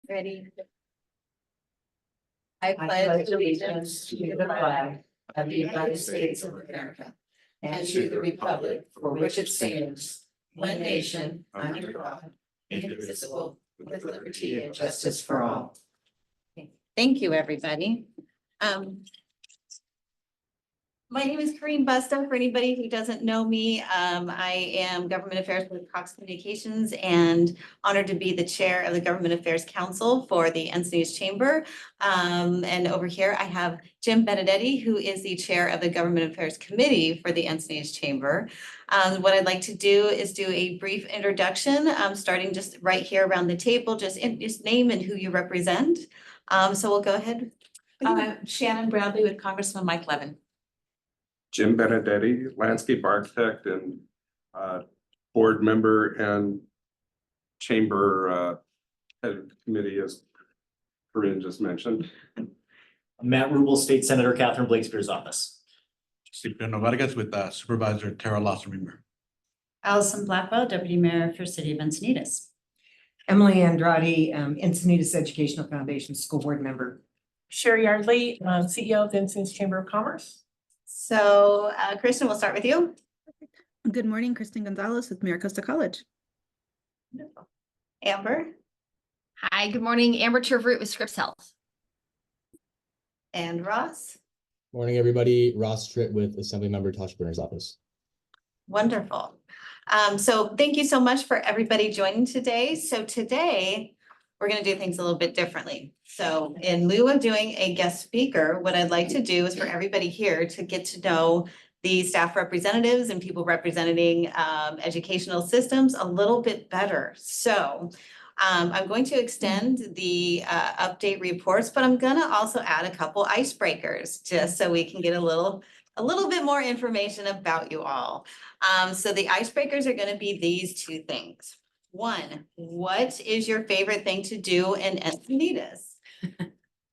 Ready? I pledge allegiance to the flag of the United States of America and to the republic for which it stands, one nation, under God, indivisible, with liberty and justice for all. Thank you, everybody. My name is Corinne Busta. For anybody who doesn't know me, I am Government Affairs with Cox Communications and honored to be the chair of the Government Affairs Council for the Encinitas Chamber. And over here, I have Jim Benedetti, who is the chair of the Government Affairs Committee for the Encinitas Chamber. What I'd like to do is do a brief introduction, starting just right here around the table, just name and who you represent. So we'll go ahead. Shannon Bradley with Congressman Mike Levin. Jim Benedetti, landscape architect and board member and chamber head of the committee, as Corinne just mentioned. Matt Rubel, State Senator Catherine Blakespeare's office. Cipriano Vargas with Supervisor Tara Losser-Reamer. Allison Blackwell, Deputy Mayor for City of Encinitas. Emily Andrade, Encinitas Educational Foundation School Board Member. Sherry Yardley, CEO of the Encinitas Chamber of Commerce. So, Kristen, we'll start with you. Good morning, Kristen Gonzalez with Miracosta College. Amber Hi, good morning. Amber Turvert with Scripps Health. and Ross. Morning, everybody. Ross Tritt with Assemblymember Tosh Burner's office. Wonderful. So thank you so much for everybody joining today. So today, we're going to do things a little bit differently. So in lieu of doing a guest speaker, what I'd like to do is for everybody here to get to know the staff representatives and people representing educational systems a little bit better. So I'm going to extend the update reports, but I'm going to also add a couple icebreakers just so we can get a little bit more information about you all. So the icebreakers are going to be these two things. One, what is your favorite thing to do in Encinitas?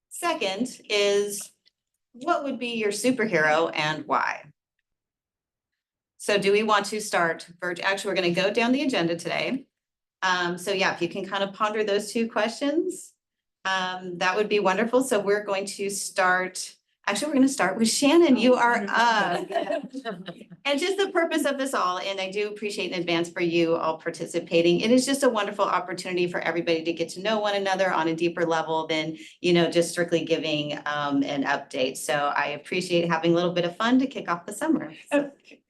Second is, what would be your superhero and why? So do we want to start? Actually, we're going to go down the agenda today. So yeah, if you can kind of ponder those two questions, that would be wonderful. So we're going to start. Actually, we're going to start with Shannon. You are up. And just the purpose of this all, and I do appreciate in advance for you all participating. It is just a wonderful opportunity for everybody to get to know one another on a deeper level than, just strictly giving an update. So I appreciate having a little bit of fun to kick off the summer.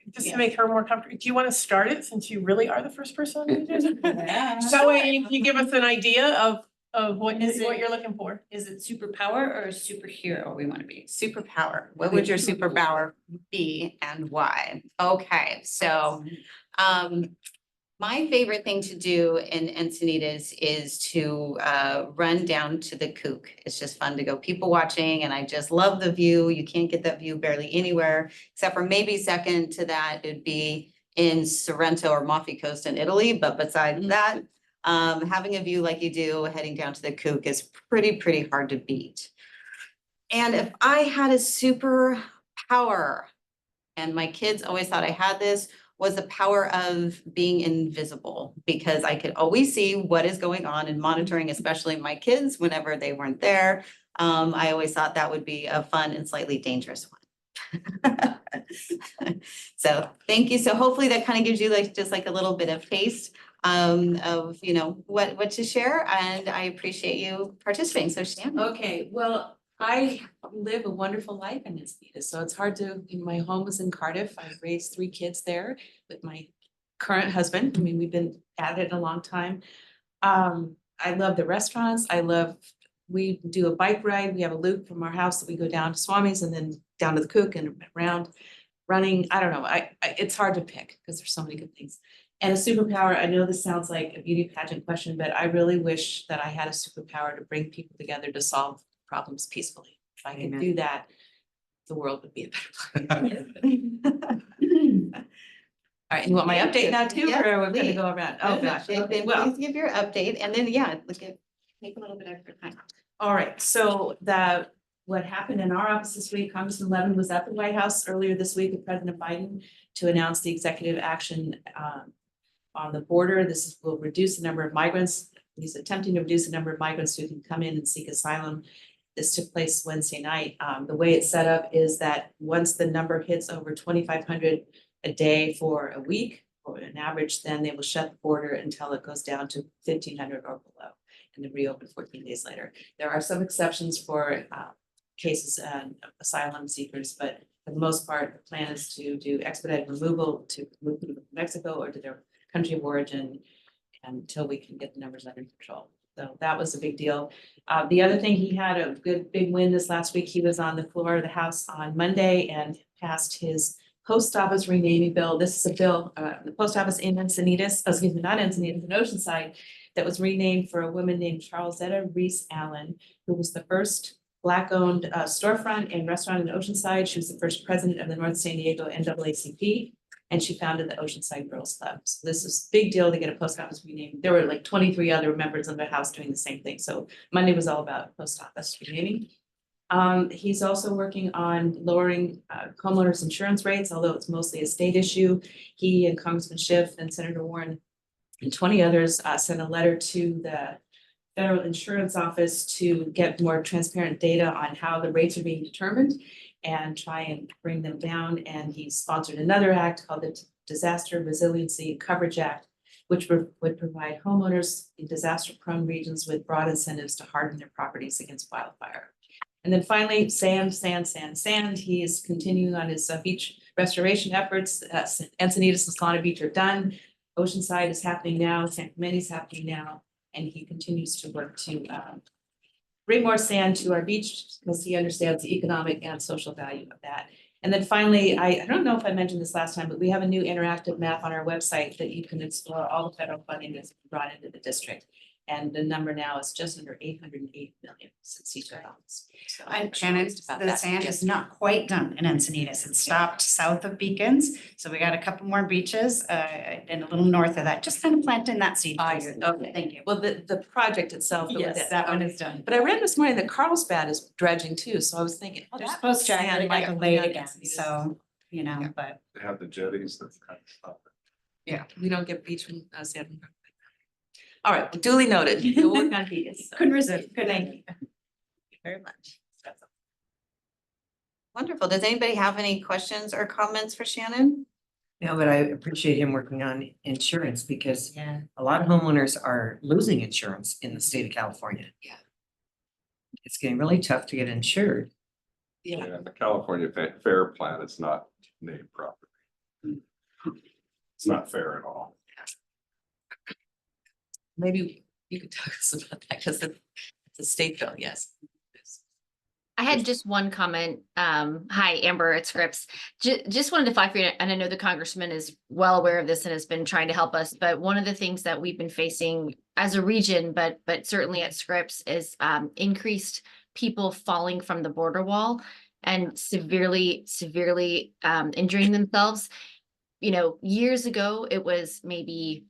Just to make her more comfortable, do you want to start it since you really are the first person? To do it? That way you give us an idea of what you're looking for. Is it superpower or superhero we want to be? Superpower. What would your superpower be and why? Okay, so my favorite thing to do in Encinitas is to run down to the Kook. It's just fun to go people watching, and I just love the view. You can't get that view barely anywhere, except for maybe second to that, it'd be in Sorrento or Amalfi Coast in Italy. But besides that, having a view like you do heading down to the Kook is pretty hard to beat. And if I had a superpower, and my kids always thought I had this, was the power of being invisible, because I could always see what is going on and monitoring, especially my kids whenever they weren't there. I always thought that would be a fun and slightly dangerous one. So thank you. So hopefully that kind of gives you just a little bit of taste of what to share, and I appreciate you participating. So Shannon. Okay, well, I live a wonderful life in Encinitas, so it's hard to, my home was in Cardiff. I raised 3 kids there with my current husband. I mean, we've been at it a long time. I love the restaurants. We do a bike ride. We have a loop from our house that we go down to Swami's and then down to the Kook and around running. I don't know. It's hard to pick because there's so many good things. And a superpower, I know this sounds like a beauty pageant question, but I really wish that I had a superpower to bring people together to solve problems peacefully. If I could do that, the world would be a better place. All right, you want my update now too, or we're gonna go around? Oh, gosh. Then Well, please give your update, and then, take a little bit extra time. all right, so what happened in our office this week, Congressman Levin was at the White House earlier this week with President Biden to announce the executive action on the border. This will reduce the number of migrants he's attempting to reduce the number of migrants who can come in and seek asylum. This took place Wednesday night. The way it's set up is that once the number hits over 2,500 a day for a week, or an average, then they will shut the border until it goes down to 1,500 or below, and then reopen 14 days later. There are some exceptions for cases of asylum seekers, but for the most part, the plan is to do expedited removal to move them to Mexico or to their country of origin until we can get the numbers under control. So that was a big deal. The other thing, he had a good big win this last week. He was on the floor of the House on Monday and passed his post office renaming bill. This is a bill, the post office in Encinitas, excuse me, not Encinitas, in Oceanside, that was renamed for a woman named Charlesetta Reese Allen, who was the first Black-owned storefront and restaurant in Oceanside. She was the first president of the North San Diego NAACP, and she founded the Oceanside Girls Club. So this is a big deal to get a post office renamed. There were like 23 other members of the House doing the same thing. So Monday was all about post office renaming. He's also working on lowering homeowners insurance rates, although it's mostly a state issue. He and Congressman Schiff and Senator Warren and 20 others sent a letter to the Federal Insurance Office to get more transparent data on how the rates are being determined and try and bring them down. And he sponsored another act called the Disaster Resiliency Coverage Act, which would provide homeowners in disaster-prone regions with broad incentives to harden their properties against wildfire. And then finally, sand. He is continuing on his beach restoration efforts. Encinitas and Solana Beach are done. Oceanside is happening now. San Clemente is happening now. And he continues to work to bring more sand to our beach because he understands the economic and social value of that. And then finally, I don't know if I mentioned this last time, but we have a new interactive map on our website that you can explore all the federal funding that's been brought into the district. And the number now is just under 808 million since he took office. So And Shannon, the sand is not quite done in Encinitas. It stopped south of Beacons. So we got a couple more beaches and a little north of that, just kind of planting that seed. for you. Okay. Thank you. Well, the project itself. Yes, that one is done. But I read this morning that Carlsbad is dredging too, so I was thinking, oh, They're that supposed to sand actually might get come laid down again, Encinitas. so, you know, but They have the jetties, that's kind of stuff. Yeah, we don't get beach from sand. All right, duly noted. We'll work on beaches. so. couldn't resist. Good Thank night. you. Thank you very much. Wonderful. Does anybody have any questions or comments for Shannon? No, but I appreciate him working on insurance because Yeah. a lot of homeowners are losing insurance in the state of California. Yeah. It's getting really tough to get insured. Yeah, Yeah, the California Fair Plan is not named properly. It's not fair at all. maybe you could talk to us about that because it's a state bill, yes. I had just one comment. Hi, Amber at Scripps. Just wanted to flag for you, and I know the congressman is well aware of this and has been trying to help us, but one of the things that we've been facing as a region, but certainly at Scripps, is increased people falling from the border wall and severely injuring themselves. You know, years ago, it was maybe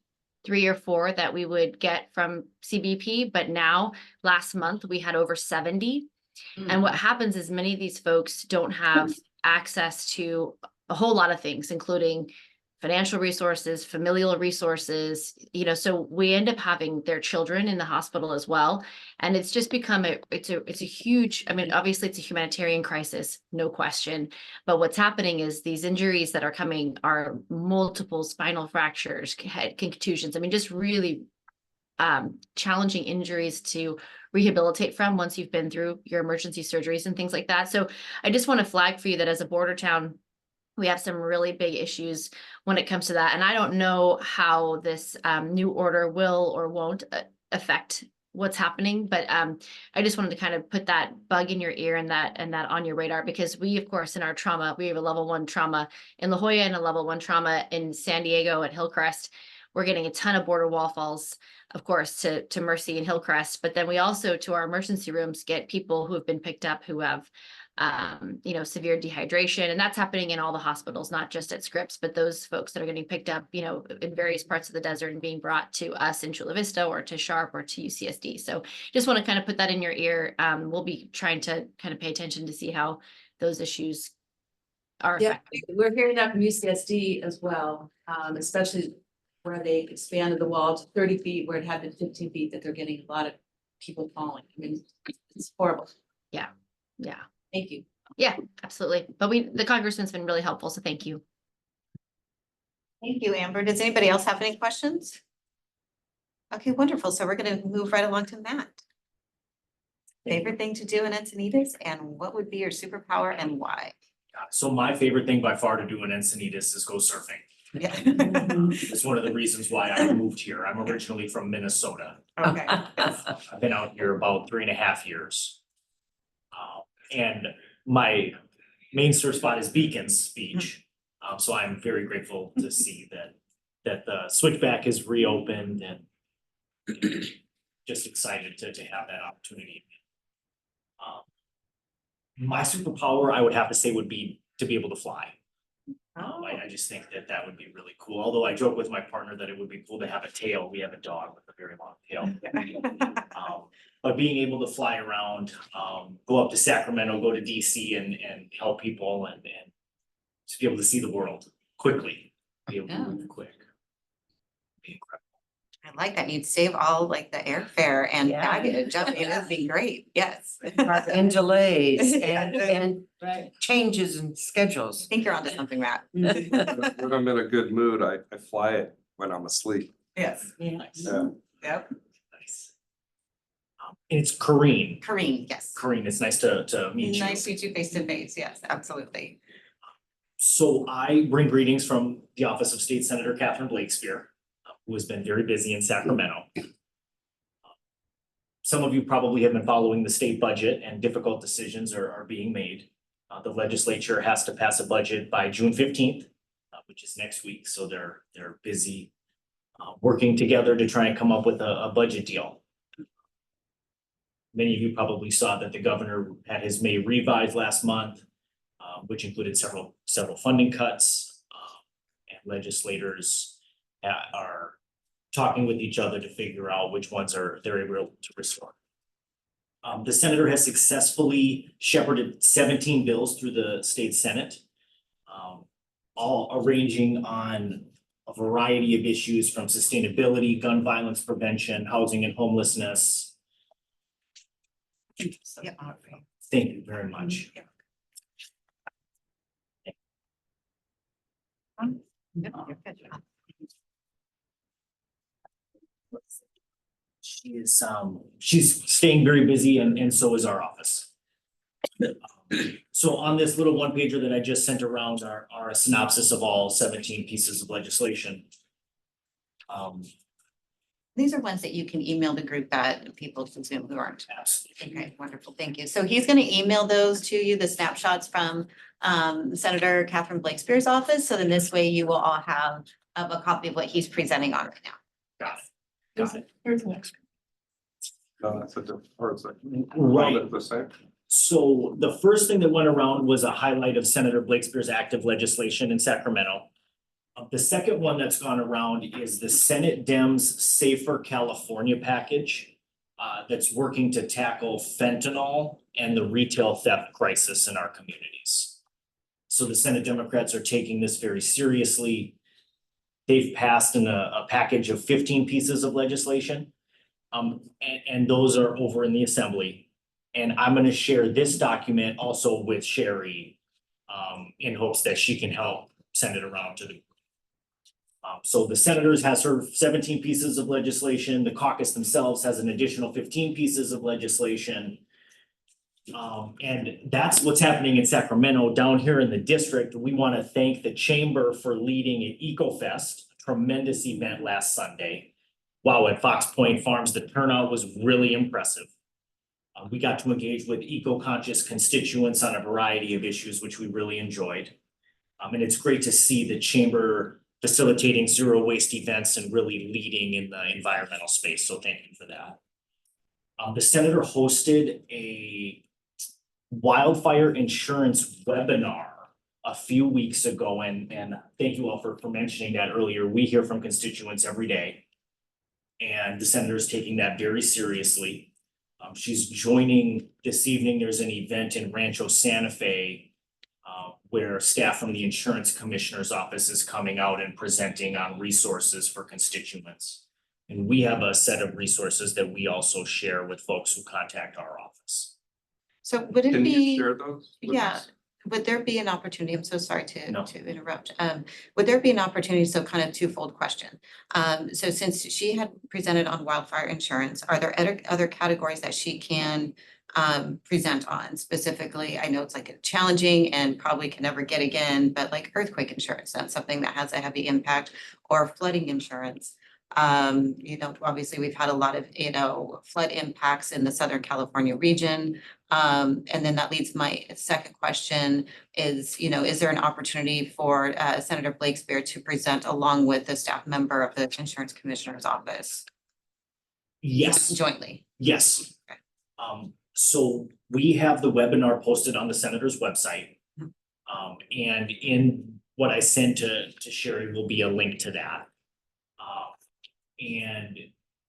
3 or 4 that we would get from CBP, but now last month we had over 70. And what happens is many of these folks don't have access to a whole lot of things, including financial resources, familial resources, you know, so we end up having their children in the hospital as well. And it's just become it's a huge, I mean, obviously it's a humanitarian crisis, no question. But what's happening is these injuries that are coming are multiple spinal fractures, head contusions. I mean, just really challenging injuries to rehabilitate from once you've been through your emergency surgeries and things like that. So I just want to flag for you that as a border town, we have some really big issues when it comes to that. And I don't know how this new order will or won't affect what's happening, but I just wanted to kind of put that bug in your ear and that on your radar, because we, of course, in our trauma, we have a level 1 trauma in La Jolla and a level 1 trauma in San Diego at Hillcrest. We're getting a ton of border wall falls, of course, to Mercy and Hillcrest, but then we also, to our emergency rooms, get people who have been picked up who have you know, severe dehydration, and that's happening in all the hospitals, not just at Scripps, but those folks that are getting picked up, you know, in various parts of the desert and being brought to us in Chula Vista or to Sharp or to UCSD. So just want to kind of put that in your ear. We'll be trying to kind of pay attention to see how those issues are Yeah, affected. we're hearing that from UCSD as well, especially where they expanded the wall to 30 feet, where it had been 15 feet, that they're getting a lot of people falling. I mean, it's horrible. Yeah. Thank you. Yeah, absolutely. But the congressman's been really helpful, so thank you. Thank you, Amber. Does anybody else have any questions? Okay, wonderful. So we're gonna move right along to Matt. Favorite thing to do in Encinitas and what would be your superpower and why? So my favorite thing by far to do in Encinitas is go surfing. Yeah. It's one of the reasons why I moved here. I'm originally from Minnesota. Okay. I've been out here about 3.5 years. And my main surf spot is Beacons Beach. So I'm very grateful to see that the switchback is reopened and just excited to have that opportunity. My superpower, I would have to say, would be to be able to fly. I just think that would be really cool. Although I joke with my partner that it would be cool to have a tail. We have a dog with a very long tail. But being able to fly around, go up to Sacramento, go to DC and help people and to be able to see the world quickly, be able to move quick. Be incredible. I like that. You'd save all like the airfare and Yeah. baggage. I mean, that'd be great. Yes. And delays Yeah. and changes in I schedules. think you're onto something, Matt. When I'm in a good mood, I fly it when I'm asleep. Yes. Nice. Yeah. Yep. Nice. And it's Corrine. Corrine, yes. Corrine, it's nice to meet you. Nice to meet you face to face. Yes, absolutely. So I bring greetings from the office of State Senator Catherine Blakespear, who has been very busy in Sacramento. Some of you probably have been following the state budget and difficult decisions are being made. The legislature has to pass a budget by June 15th, which is next week. So they're busy working together to try and come up with a budget deal. Many of you probably saw that the governor had his May revise last month, which included several funding cuts. And legislators are talking with each other to figure out which ones they're able to restore. The senator has successfully shepherded 17 bills through the state Senate, all ranging on a variety of issues from sustainability, gun violence prevention, housing and homelessness. Yeah. Thank you very much. You're good. She's staying very busy and so is our office. So on this little one pager that I just sent around are a synopsis of all 17 pieces of legislation. These are ones that you can email the group that people consume who aren't. Absolutely. Okay, wonderful. Thank you. So he's gonna email those to you, the snapshots from Senator Catherine Blakespear's office. So then this way you will all have a copy of what he's presenting on right now. Got it. Got it. Here's the next. No, that's a different, or it's like. Right. The same. So the first thing that went around was a highlight of Senator Blakespear's active legislation in Sacramento. The second one that's gone around is the Senate Dems Safer California package that's working to tackle fentanyl and the retail theft crisis in our communities. So the Senate Democrats are taking this very seriously. They've passed a package of 15 pieces of legislation. And those are over in the assembly. And I'm going to share this document also with Sherry in hopes that she can help send it around to the so the senators has her 17 pieces of legislation. The caucus themselves has an additional 15 pieces of legislation. And that's what's happening in Sacramento. Down here in the district, we want to thank the chamber for leading an EcoFest, a tremendous event last Sunday. Wow, at Fox Point Farms, the turnout was really impressive. We got to engage with eco-conscious constituents on a variety of issues, which we really enjoyed. And it's great to see the chamber facilitating zero waste events and really leading in the environmental space. So thank you for that. The senator hosted a wildfire insurance webinar a few weeks ago. And thank you all for mentioning that earlier. We hear from constituents every day. And the senator is taking that very seriously. She's joining this evening. There's an event in Rancho Santa Fe where staff from the insurance commissioner's office is coming out and presenting on resources for constituents. And we have a set of resources that we also share with folks who contact our office. So would it Can you be, share those? with yeah, us? would there be an opportunity, I'm so sorry No. to interrupt, would there be an opportunity, so kind of twofold question. So since she had presented on wildfire insurance, are there other categories that she can present on specifically? I know it's like challenging and probably can never get again, but like earthquake insurance, that's something that has a heavy impact, or flooding insurance. Obviously, we've had a lot of, flood impacts in the Southern California region. And then that leads my second question is there an opportunity for Senator Blakespear to present along with the staff member of the Insurance Commissioner's Office Yes. jointly? Yes. Okay. So we have the webinar posted on the senator's website. And in what I sent to Sherry will be a link to that. And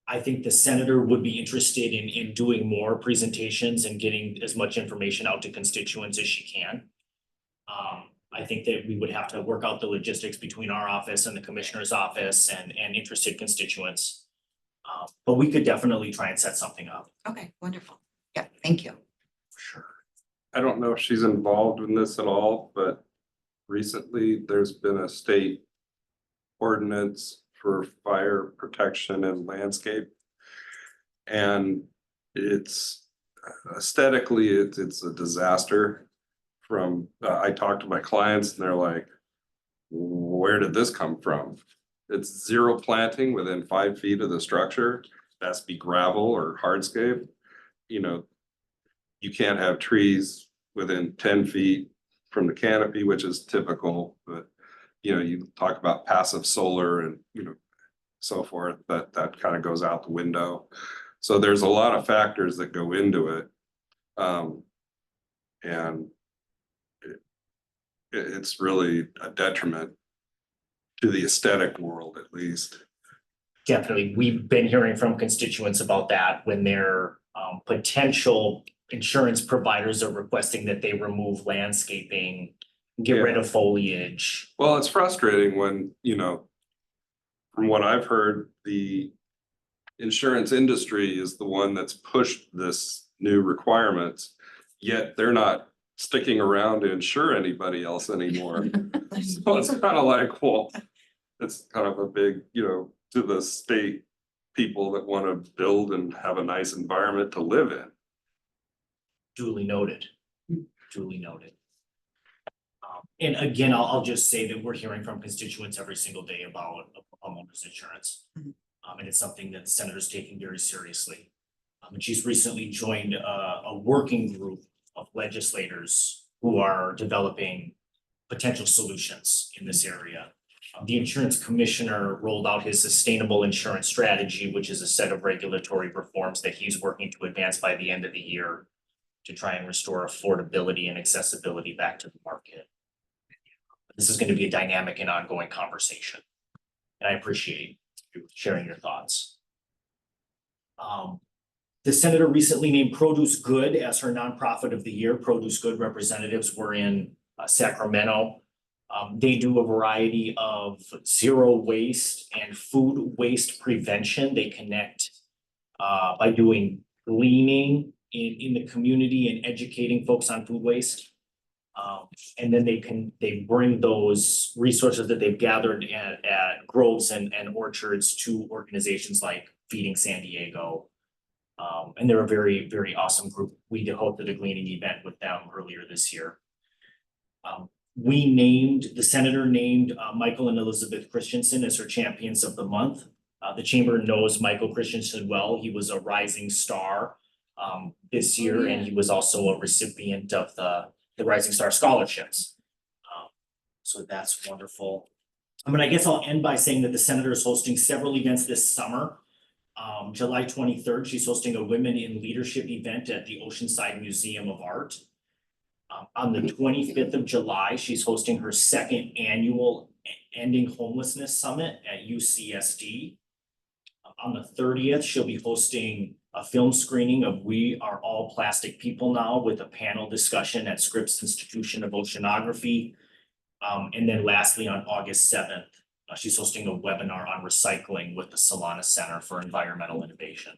I think the senator would be interested in doing more presentations and getting as much information out to constituents as she can. I think that we would have to work out the logistics between our office and the commissioner's office and interested constituents. But we could definitely try and set something up. Okay, wonderful. Yeah, thank you. Sure. I don't know if she's involved in this at all, but recently there's been a state ordinance for fire protection and landscape. And it's aesthetically, it's a disaster. I talked to my clients and they're like, where did this come from? It's zero planting within 5 feet of the structure. It has to be gravel or hardscape. You can't have trees within 10 feet from the canopy, which is typical, but you talk about passive solar and, so forth, that kind of goes out the window. So there's a lot of factors that go into it. And it's really a detriment to the aesthetic world, at least. Definitely. We've been hearing from constituents about that when their potential insurance providers are requesting that they remove landscaping, get rid of foliage. Well, it's frustrating when, from what I've heard, the insurance industry is the one that's pushed this new requirements, yet they're not sticking around to insure anybody else anymore. So it's kind of like, well, it's kind of a big, to the state people that want to build and have a nice environment to live in. Duly noted. Duly noted. And again, I'll just say that we're hearing from constituents every single day about homeowners insurance. And it's something that the senator's taking very seriously. And she's recently joined a working group of legislators who are developing potential solutions in this area. The insurance commissioner rolled out his sustainable insurance strategy, which is a set of regulatory reforms that he's working to advance by the end of the year to try and restore affordability and accessibility back to the market. This is going to be a dynamic and ongoing conversation. And I appreciate you sharing your thoughts. The senator recently named Produce Good as her nonprofit of the year. Produce Good representatives were in Sacramento. They do a variety of zero waste and food waste prevention. They connect by doing gleaning in the community and educating folks on food waste. And then they bring those resources that they've gathered at groves and orchards to organizations like Feeding San Diego. And they're a very, very awesome group. We hosted a gleaning event with them earlier this year. The senator named Michael and Elizabeth Christensen as her champions of the month. The chamber knows Michael Christensen well. He was a rising star this year, and he was also a recipient of the Rising Star scholarships. So that's wonderful. I guess I'll end by saying that the senator is hosting several events this summer. July 23rd, she's hosting a Women in Leadership event at the Oceanside Museum of Art. On the 25th of July, she's hosting her second annual Ending Homelessness Summit at UCSD. On the 30th, she'll be hosting a film screening of We Are All Plastic People Now with a panel discussion at Scripps Institution of Oceanography. And then lastly, on August 7th, she's hosting a webinar on recycling with the Solana Center for Environmental Innovation.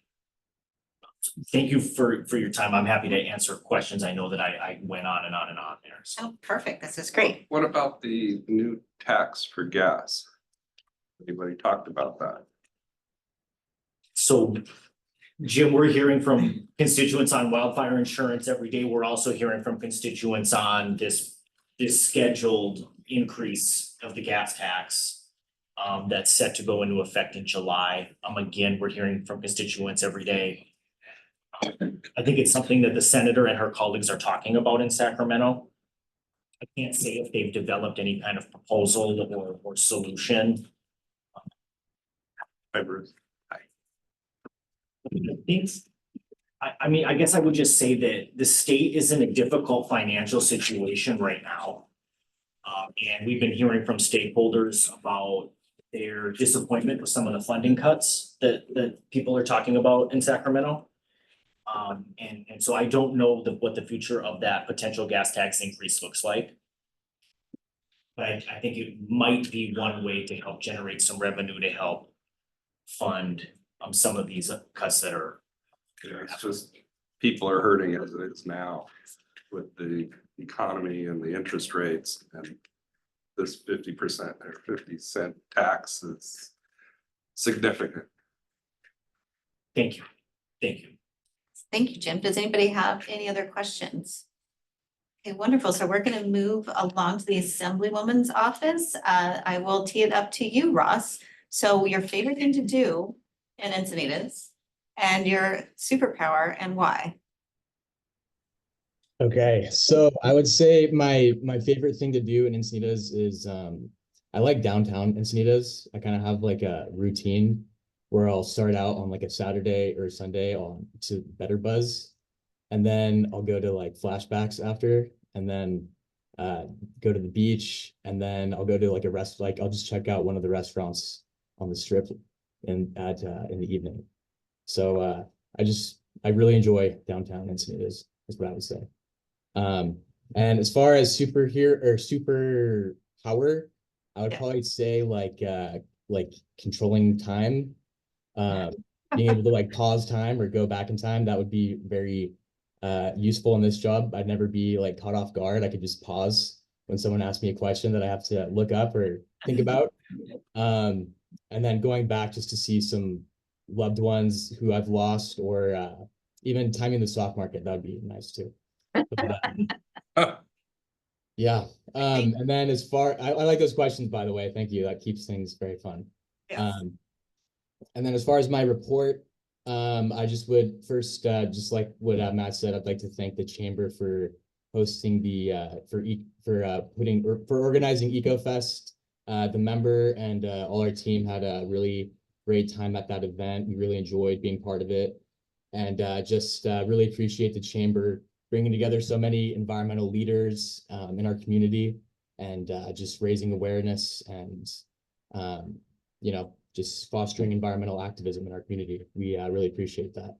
Thank you for your time. I'm happy to answer questions. I know that I went on and on and on there. So Oh, perfect. This is great. What about the new tax for gas? Anybody talked about that? So, Jim, we're hearing from constituents on wildfire insurance every day. We're also hearing from constituents on this scheduled increase of the gas tax that's set to go into effect in July. Again, we're hearing from constituents every day. I think it's something that the senator and her colleagues are talking about in Sacramento. I can't say if they've developed any kind of proposal or solution. Hi, Bruce. I mean, I guess I would just say that the state is in a difficult financial situation right now. And we've been hearing from stakeholders about their disappointment with some of the funding cuts that people are talking about in Sacramento. And so I don't know what the future of that potential gas tax increase looks like. But I think it might be one way to help generate some revenue to help fund some of these cuts that are. It's just, people are hurting as it is now with the economy and the interest rates, and this 50% or 50-cent tax is significant. Thank you. Thank you. Thank you, Jim. Does anybody have any other questions? Okay, wonderful. So we're going to move along to the Assemblywoman's office. I will tee it up to you, Ross. So your favorite thing to do in Encinitas and your superpower and why? Okay, so I would say my favorite thing to do in Encinitas is I like downtown Encinitas. I kind of have like a routine where I'll start out on like a Saturday or Sunday on to Better Buzz, and then I'll go to like flashbacks after, and then go to the beach, and then I'll go to like I'll just check out one of the restaurants on the strip in the evening. So I really enjoy downtown Encinitas, is what I would say. And as far as superpower, I would probably say like controlling time, being able to like pause time or go back in time. That would be very useful in this job. I'd never be like caught off guard. I could just pause when someone asks me a question that I have to look up or think about. And then going back just to see some loved ones who I've lost, or even timing the stock market, that would be nice too. Yeah. And then as far, I like those questions, by the way. Thank you. That keeps things very fun. Yes. And then as far as my report, I just would first, just like what Matt said, I'd like to thank the chamber for hosting for organizing EcoFest. The member and all our team had a really great time at that event. We really enjoyed being part of it, and just really appreciate the chamber bringing together so many environmental leaders in our community, and just raising awareness and just fostering environmental activism in our community. We really appreciate that.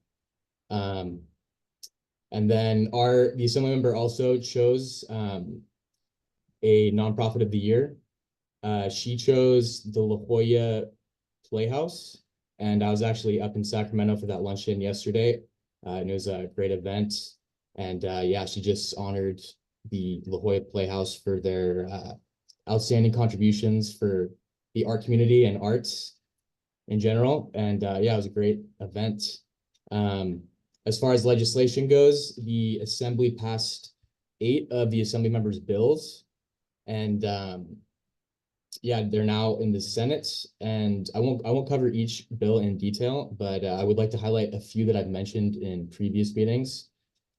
And then the Assembly member also chose a nonprofit of the year. She chose the La Jolla Playhouse, and I was actually up in Sacramento for that luncheon yesterday. And it was a great event. And yeah, she just honored the La Jolla Playhouse for their outstanding contributions for the art community and arts in general. And yeah, it was a great event. As far as legislation goes, the Assembly passed 8 of the Assembly members' bills. And yeah, they're now in the Senate, and I won't cover each bill in detail, but I would like to highlight a few that I've mentioned in previous meetings.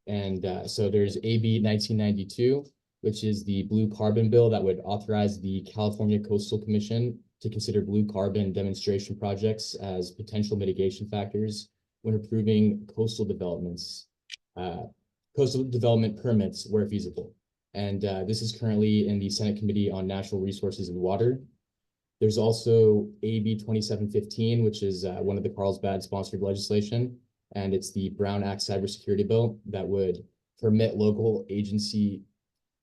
And so there's AB 1992, which is the blue carbon bill that would authorize the California Coastal Commission to consider blue carbon demonstration projects as potential mitigation factors when approving coastal development permits where feasible. And this is currently in the Senate Committee on Natural Resources and Water. There's also AB 2715, which is one of the Carlsbad sponsored legislation. and it's the Brown Act cybersecurity bill that would permit local agency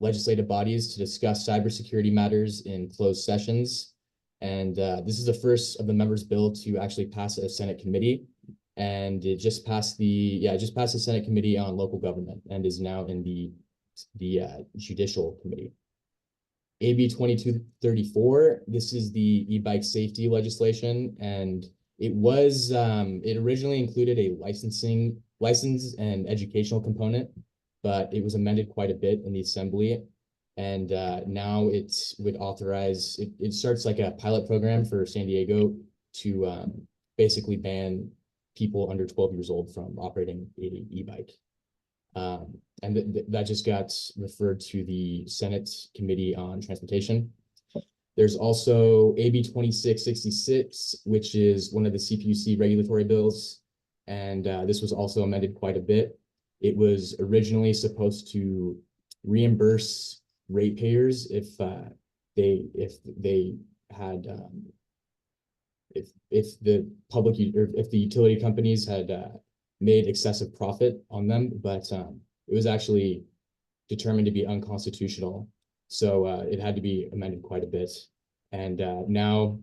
legislative bodies to discuss cybersecurity matters in closed sessions. And this is the first of the members' bill to actually pass a Senate committee. And it just passed the Senate Committee on Local Government and is now in the Judicial Committee. AB 2234, this is the e-bike safety legislation, and it originally included a license and educational component, but it was amended quite a bit in the Assembly. And now it would authorize, it starts like a pilot program for San Diego to basically ban people under 12 years old from operating a e-bike. And that just got referred to the Senate Committee on Transportation. There's also AB 2666, which is one of the CPUC regulatory bills. And this was also amended quite a bit. It was originally supposed to reimburse ratepayers if the public or if the utility companies had made excessive profit on them, but it was actually determined to be unconstitutional. So it had to be amended quite a bit. And now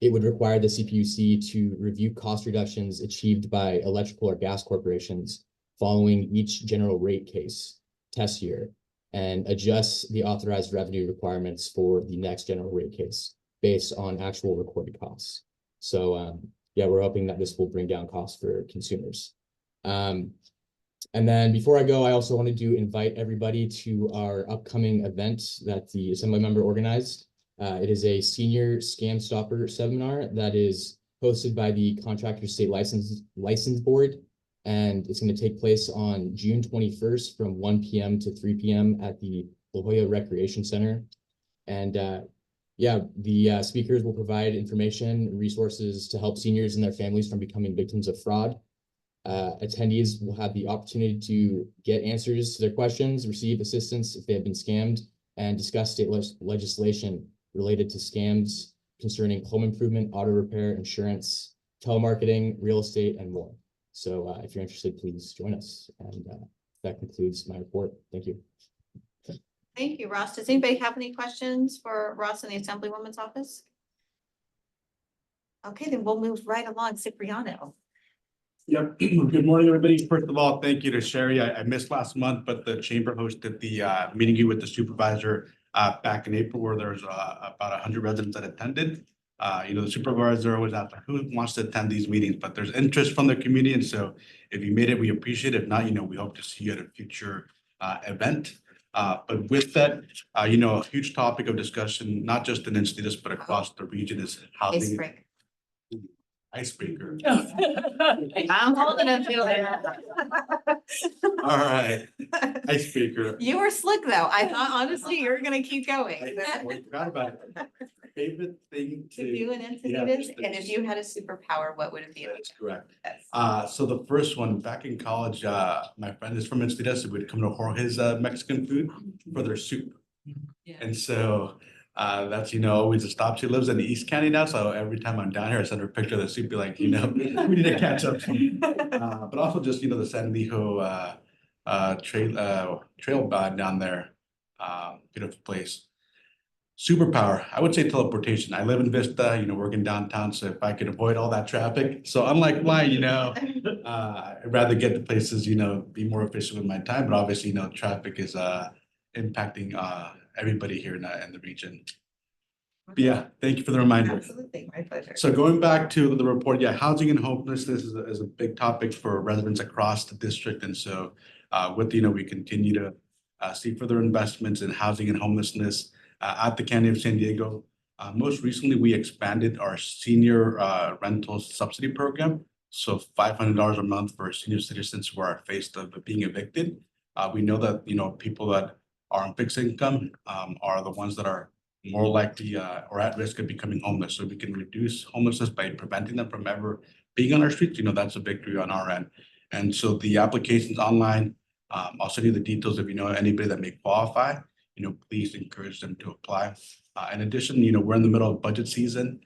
it would require the CPUC to review cost reductions achieved by electrical or gas corporations following each general rate case test year and adjust the authorized revenue requirements for the next general rate case based on actual recorded costs. So yeah, we're hoping that this will bring down costs for consumers. And then before I go, I also wanted to invite everybody to our upcoming event that the Assembly member organized. It is a senior scam stopper seminar that is hosted by the Contractor State License Board. And it's going to take place on June 21st from 1 p.m. to 3 p.m. at the La Jolla Recreation Center. And yeah, the speakers will provide information and resources to help seniors and their families from becoming victims of fraud. Attendees will have the opportunity to get answers to their questions, receive assistance if they have been scammed, and discuss state legislation related to scams concerning home improvement, auto repair, insurance, telemarketing, real estate, and more. So if you're interested, please join us. And that concludes my report. Thank you. Thank you, Ross. Does anybody have any questions for Ross in the Assemblywoman's office? Okay, then we'll move right along. Cipriano. Yep. Good morning, everybody. First of all, thank you to Sherry. I missed last month, but the chamber hosted the meeting with the supervisor back in April, where there's about 100 residents that attended. The supervisor always asks who wants to attend these meetings, but there's interest from the community. And so if you made it, we appreciate it. If not, we hope to see you at a future event. But with that, a huge topic of discussion, not just in Encinitas, but across the region is housing. Icebreaker. I'm holding it to All right, icebreaker. You were slick though. I thought honestly you were gonna keep going. We forgot about it. Favorite thing To do in Encinitas, and if you had a superpower, what would it be? That's correct. Yes. So the first one, back in college, my friend is from Encinitas, so we'd come to Jorge's Mexican food for their soup. Yeah. And so that's always a stop. She lives in the East County now, so every time I'm down here, I send her a picture of the soup, be like, we need to catch up. But also just the San Diego trail down there, beautiful place. Superpower, I would say teleportation. I live in Vista, working downtown, so if I could avoid all that traffic. So unlike mine, I'd rather get to places, be more efficient with my time, but obviously, traffic is impacting everybody here in the region. But yeah, thank you for the reminder. Absolutely, my pleasure. So going back to the report, yeah, housing and homelessness is a big topic for residents across the district. And so we continue to see further investments in housing and homelessness at the County of San Diego. Most recently, we expanded our senior rental subsidy program. So $500 a month for senior citizens who are faced of being evicted. We know that, people that are on fixed income are the ones that are more likely or at risk of becoming homeless. So we can reduce homelessness by preventing them from ever being on our streets. That's a victory on our end. And so the application's online. I'll send you the details if you know anybody that may qualify. Please encourage them to apply. In addition, we're in the middle of budget season.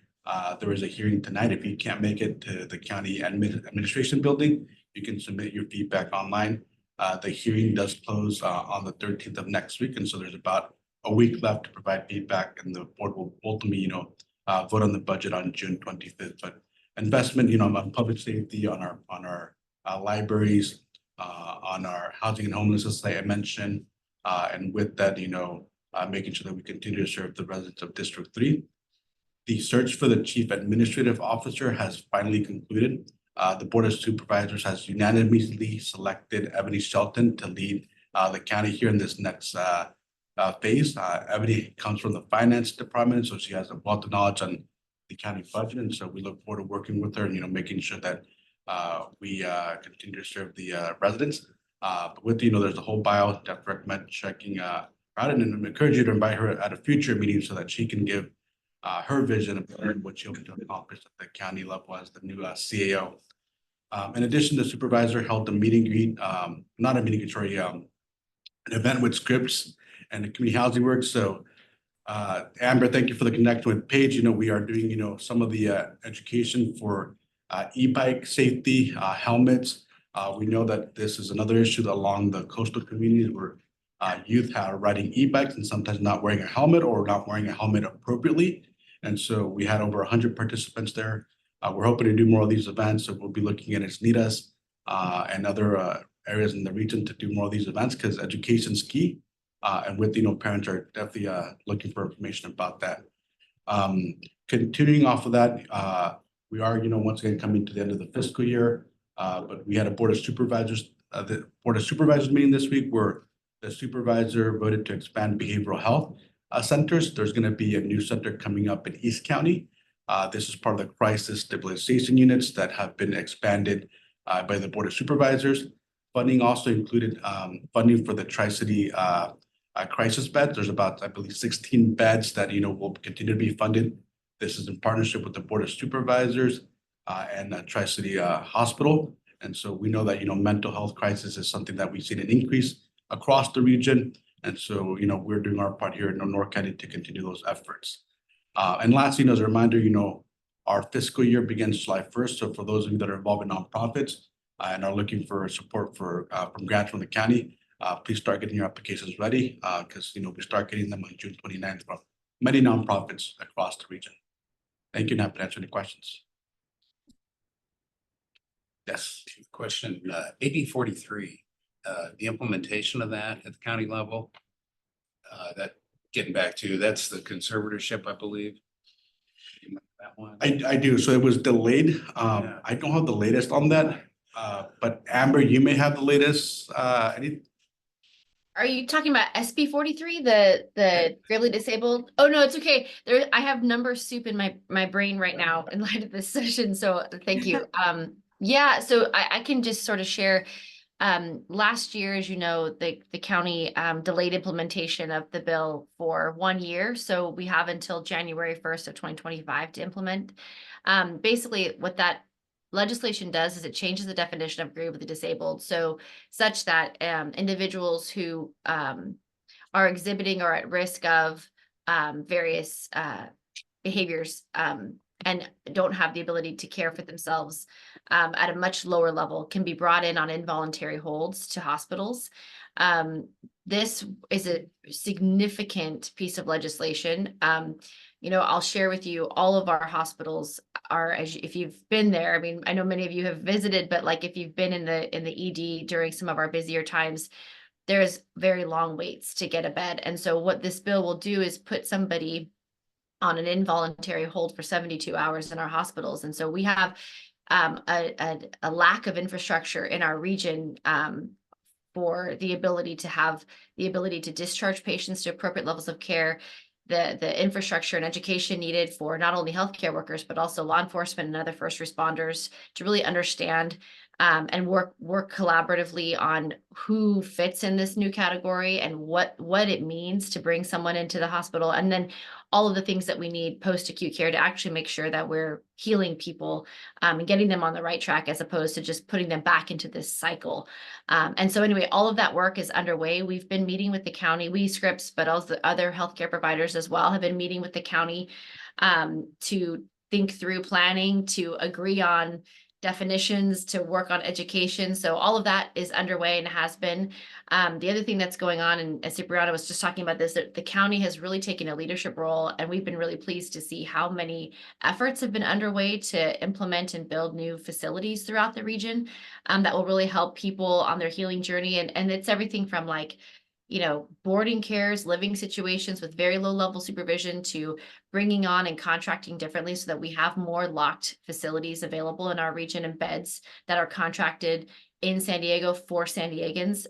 There is a hearing tonight. If you can't make it to the county administration building, you can submit your feedback online. The hearing does close on the 13th of next week, and so there's about a week left to provide feedback, and the board will ultimately, vote on the budget on June 25th. But investment, on public safety, on our libraries, on our housing and homelessness, like I mentioned, and with that, making sure that we continue to serve the residents of District 3. The search for the chief administrative officer has finally concluded. The Board of Supervisors has unanimously selected Ebony Shelton to lead the county here in this next phase. Ebony comes from the finance department, so she has a wealth of knowledge on the county budget, and so we look forward to working with her and making sure that we continue to serve the residents. But with there's a whole bio that recommend checking out, and I encourage you to invite her at a future meeting so that she can give her vision of what she'll be to accomplish at the county level as the new CAO. In addition, the supervisor held a meet and greet, not a meeting, sorry, an event with Scripps and the community housing work. So Amber, thank you for the connection with Paige. We are doing, some of the education for e-bike safety, helmets. We know that this is another issue along the coastal communities where youth are riding e-bikes and sometimes not wearing a helmet or not wearing a helmet appropriately. And so we had over 100 participants there. We're hoping to do more of these events. So we'll be looking at Encinitas and other areas in the region to do more of these events because education is key. And with, parents are definitely looking for information about that. Continuing off of that, we are, once again coming to the end of the fiscal year, but we had a Board of Supervisors meeting this week where the supervisor voted to expand behavioral health centers. There's going to be a new center coming up in East County. This is part of the crisis stabilization units that have been expanded by the Board of Supervisors. Funding also included funding for the Tri-City crisis beds. There's about, I believe, 16 beds that, will continue to be funded. This is in partnership with the Board of Supervisors and Tri-City Hospital. And so we know that, mental health crisis is something that we've seen an increase across the region. And so, we're doing our part here in North County to continue those efforts. And lastly, as a reminder, our fiscal year begins July 1st. So for those of you that are involved in nonprofits and are looking for support from grants from the county, please start getting your applications ready because, we start getting them on June 29th from many nonprofits across the region. Thank you, and happy to answer any questions. Yes. Question, AB 43, the implementation of that at the county level, that getting back to, that's the conservatorship, I believe. You remember that one? I do. So it was delayed. Yeah. I don't have the latest on that. But Amber, you may have the latest. Are you talking about SB 43, the gravely disabled? Oh, no, it's okay. I have number soup in my brain right now in light of this session. So thank you. Yeah, so I can just sort of share. Last year, as you know, the county delayed implementation of the bill for 1 year. So we have until January 1st of 2025 to implement. Basically, what that legislation does is it changes the definition of gravely disabled. So such that individuals who are exhibiting or at risk of various behaviors and don't have the ability to care for themselves at a much lower level can be brought in on involuntary holds to hospitals. This is a significant piece of legislation. I'll share with you, all of our hospitals are, if you've been there, I mean, I know many of you have visited, but like if you've been in the ED during some of our busier times, there's very long waits to get a bed. And so what this bill will do is put somebody on an involuntary hold for 72 hours in our hospitals. And so we have a lack of infrastructure in our region for the ability to discharge patients to appropriate levels of care, the infrastructure and education needed for not only healthcare workers, but also law enforcement and other first responders to really understand and work collaboratively on who fits in this new category and what it means to bring someone into the hospital. And then all of the things that we need post-acute care to actually make sure that we're healing people and getting them on the right track, as opposed to just putting them back into this cycle. And so anyway, all of that work is underway. We've been meeting with the county, we Scripps, but also other healthcare providers as well have been meeting with the county to think through planning, to agree on definitions to work on education. So all of that is underway and has been. The other thing that's going on, and Cipriano was just talking about this, that the county has really taken a leadership role, and we've been really pleased to see how many efforts have been underway to implement and build new facilities throughout the region that will really help people on their healing journey. And it's everything from like, you know, boarding cares, living situations with very low level supervision to bringing on and contracting differently so that we have more locked facilities available in our region and beds that are contracted in San Diego for San Diegans.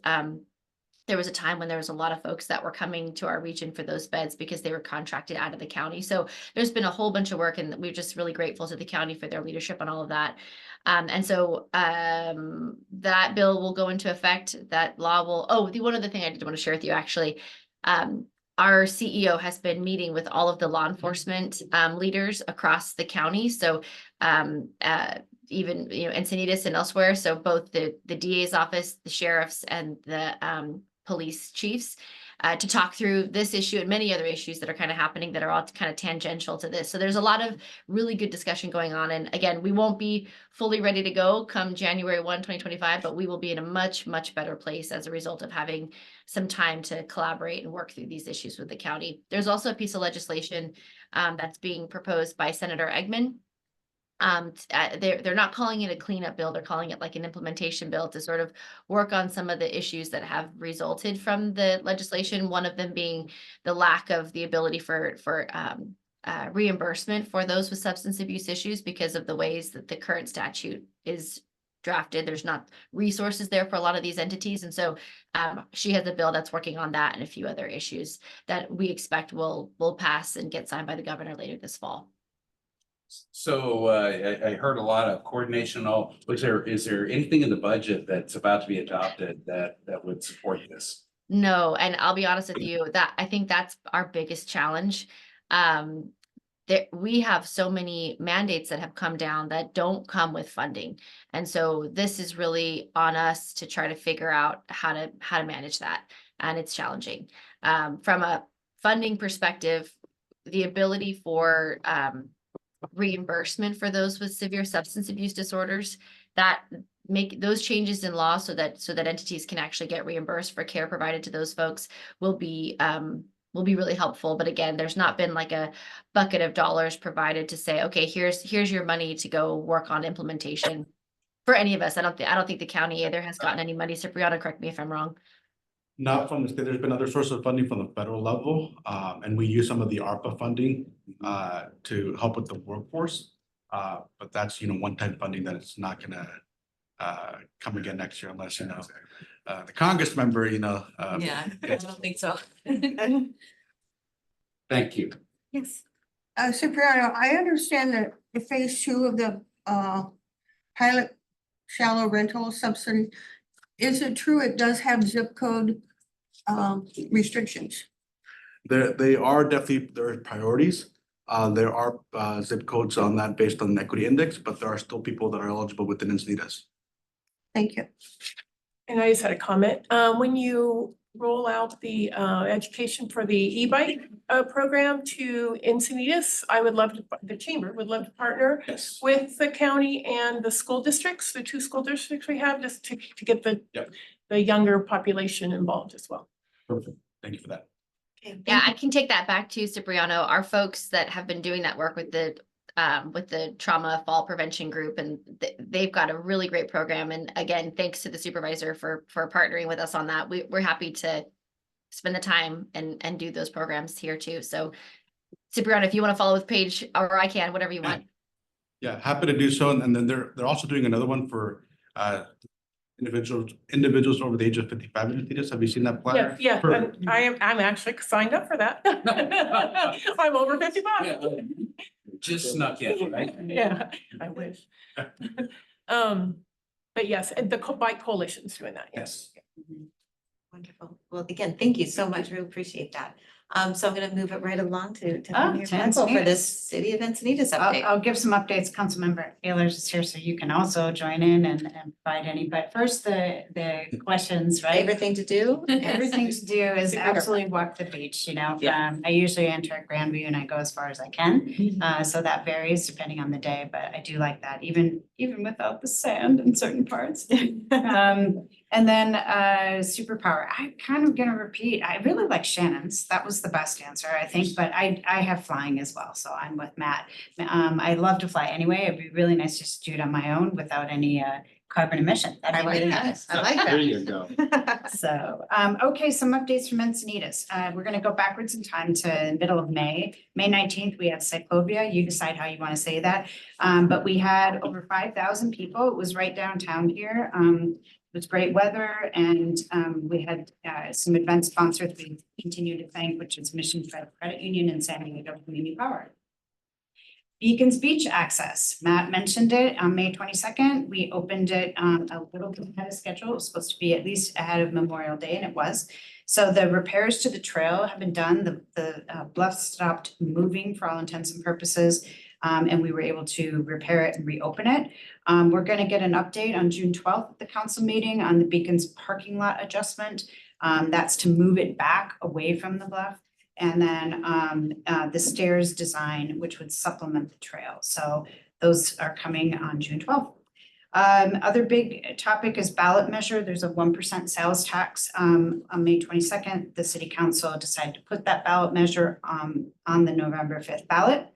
There was a time when there was a lot of folks that were coming to our region for those beds because they were contracted out of the county. So there's been a whole bunch of work, and we're just really grateful to the county for their leadership on all of that. And so that bill will go into effect. That law will, the one other thing I did want to share with you, actually. Our CEO has been meeting with all of the law enforcement leaders across the county. So even, you know, Encinitas and elsewhere. So both the DA's office, the sheriffs, and the police chiefs to talk through this issue and many other issues that are kind of happening that are all kind of tangential to this. So there's a lot of really good discussion going on. And again, we won't be fully ready to go come January 1, 2025, but we will be in a much, much better place as a result of having some time to collaborate and work through these issues with the county. There's also a piece of legislation that's being proposed by Senator Eggman. They're not calling it a cleanup bill. They're calling it like an implementation bill to sort of work on some of the issues that have resulted from the legislation. One of them being the lack of the ability for reimbursement for those with substance abuse issues because of the ways that the current statute is drafted. There's not resources there for a lot of these entities. And so she has a bill that's working on that and a few other issues that we expect will pass and get signed by the governor later this fall. So I heard a lot of coordination. Is there anything in the budget that's about to be adopted that would support this? No, and I'll be honest with you, that I think that's our biggest challenge. We have so many mandates that have come down that don't come with funding. And so this is really on us to try to figure out how to manage that. And it's challenging. From a funding perspective, the ability for reimbursement for those with severe substance abuse disorders, that make those changes in law so that entities can actually get reimbursed for care provided to those folks will be really helpful. But again, there's not been like a bucket of dollars provided to say, okay, here's your money to go work on implementation for any of us. I don't think the county either has gotten any money. Cipriano, correct me if I'm wrong. Not from the state. There's been other sources of funding from the federal level, and we use some of the ARPA funding to help with the workforce. But that's, you know, one-time funding that it's not gonna come again next year unless, you know, the Congress member, you know. Yeah, I don't think so. Thank you. Yes. Cipriano, I understand that the phase 2 of the pilot shallow rental subsidy, is it true it does have zip code restrictions? They are definitely, there are priorities. There are zip codes on that based on the equity index, but there are still people that are eligible within Encinitas. Thank you. And I just had a comment. When you roll out the education for the e-bike program to Encinitas, I would love to, the chamber would love to partner Yes. with the county and the school districts, the 2 school districts we have, just to get the younger population involved as well. Perfect. Thank you for that. Okay, Yeah, I can take that back to Cipriano. Our folks that have been doing that work with the trauma fall prevention group, and they've got a really great program. And again, thanks to the supervisor for partnering with us on that. We're happy to spend the time and do those programs here too. So Cipriano, if you want to follow with Paige, or I can, whatever you want. Yeah, happy to do so. And then they're also doing another one for individuals over the age of 55 in Encinitas. Have you seen that flyer? Yeah, For- and I'm actually signed up for that. I'm over 55. Just snuck in, right? Yeah, I wish. But yes, and the bike coalition's doing that, yes. Wonderful. Well, again, thank you so much. We appreciate that. So I'm gonna move it right along to Ah, Mayor to Frankel for Encinitas. this City of Encinitas update. I'll give some updates. Councilmember Ayers is here, so you can also join in and provide any, but first the questions, right? Favorite thing to do? Everything to do is Super absolutely walk the beach, you know, Yeah. I usually enter at Grandview and I go as far as I can. So that varies depending on the day, but I do like that, even without the sand in certain parts. And then superpower, I'm kind of gonna repeat, I really like Shannon's, that was the best answer, I think, but I have flying as well, so I'm with Matt. I love to fly anyway, it'd be really nice just to do it on my own without any carbon emission, that'd I be like really that. nice. I like There that. you go. So, okay, some updates from Encinitas. We're gonna go backwards in time to middle of May. May 19th, we had Cyclovia. You decide how you want to say that. But we had over 5,000 people. It was right downtown here. It was great weather and we had some event sponsors we continue to thank, which is Mission Federal Credit Union and San Diego Community Power. Beacons Beach access, Matt mentioned it on May 22nd. We opened it a little bit ahead of schedule. It was supposed to be at least ahead of Memorial Day, and it was. So the repairs to the trail have been done. The bluff stopped moving for all intents and purposes. And we were able to repair it and reopen it. We're gonna get an update on June 12th at the council meeting on the Beacons parking lot adjustment. That's to move it back away from the bluff. And then the stairs design, which would supplement the trail. So those are coming on June 12th. Other big topic is ballot measure. There's a 1% sales tax on May 22nd. The city council decided to put that ballot measure on the November 5th ballot.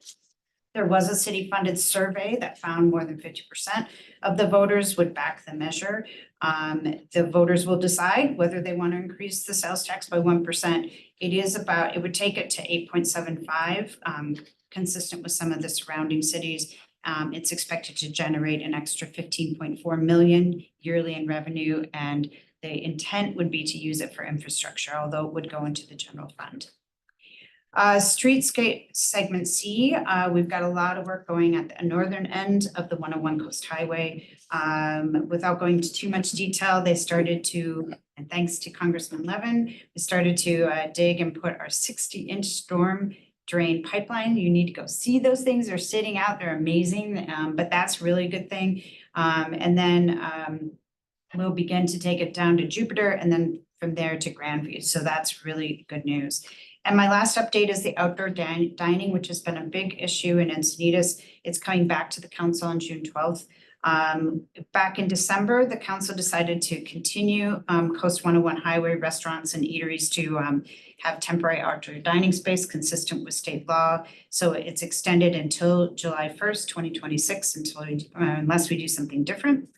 There was a city-funded survey that found more than 50% of the voters would back the measure. The voters will decide whether they want to increase the sales tax by 1%. It would take it to 8.75, consistent with some of the surrounding cities. It's expected to generate an extra 15.4 million yearly in revenue, and the intent would be to use it for infrastructure, although it would go into the general fund. Streetscape segment C, we've got a lot of work going at the northern end of the 101 Coast Highway. Without going into too much detail, they started to, and thanks to Congressman Levin, we started to dig and put our 60-inch storm drain pipeline. You need to go see those things. They're sitting out, they're amazing, but that's really a good thing. And then we'll begin to take it down to Jupiter and then from there to Grandview. So that's really good news. And my last update is the outdoor dining, which has been a big issue in Encinitas. It's coming back to the council on June 12th. Back in December, the council decided to continue Coast 101 Highway restaurants and eateries to have temporary outdoor dining space consistent with state law. So it's extended until July 1st, 2026, unless we do something different.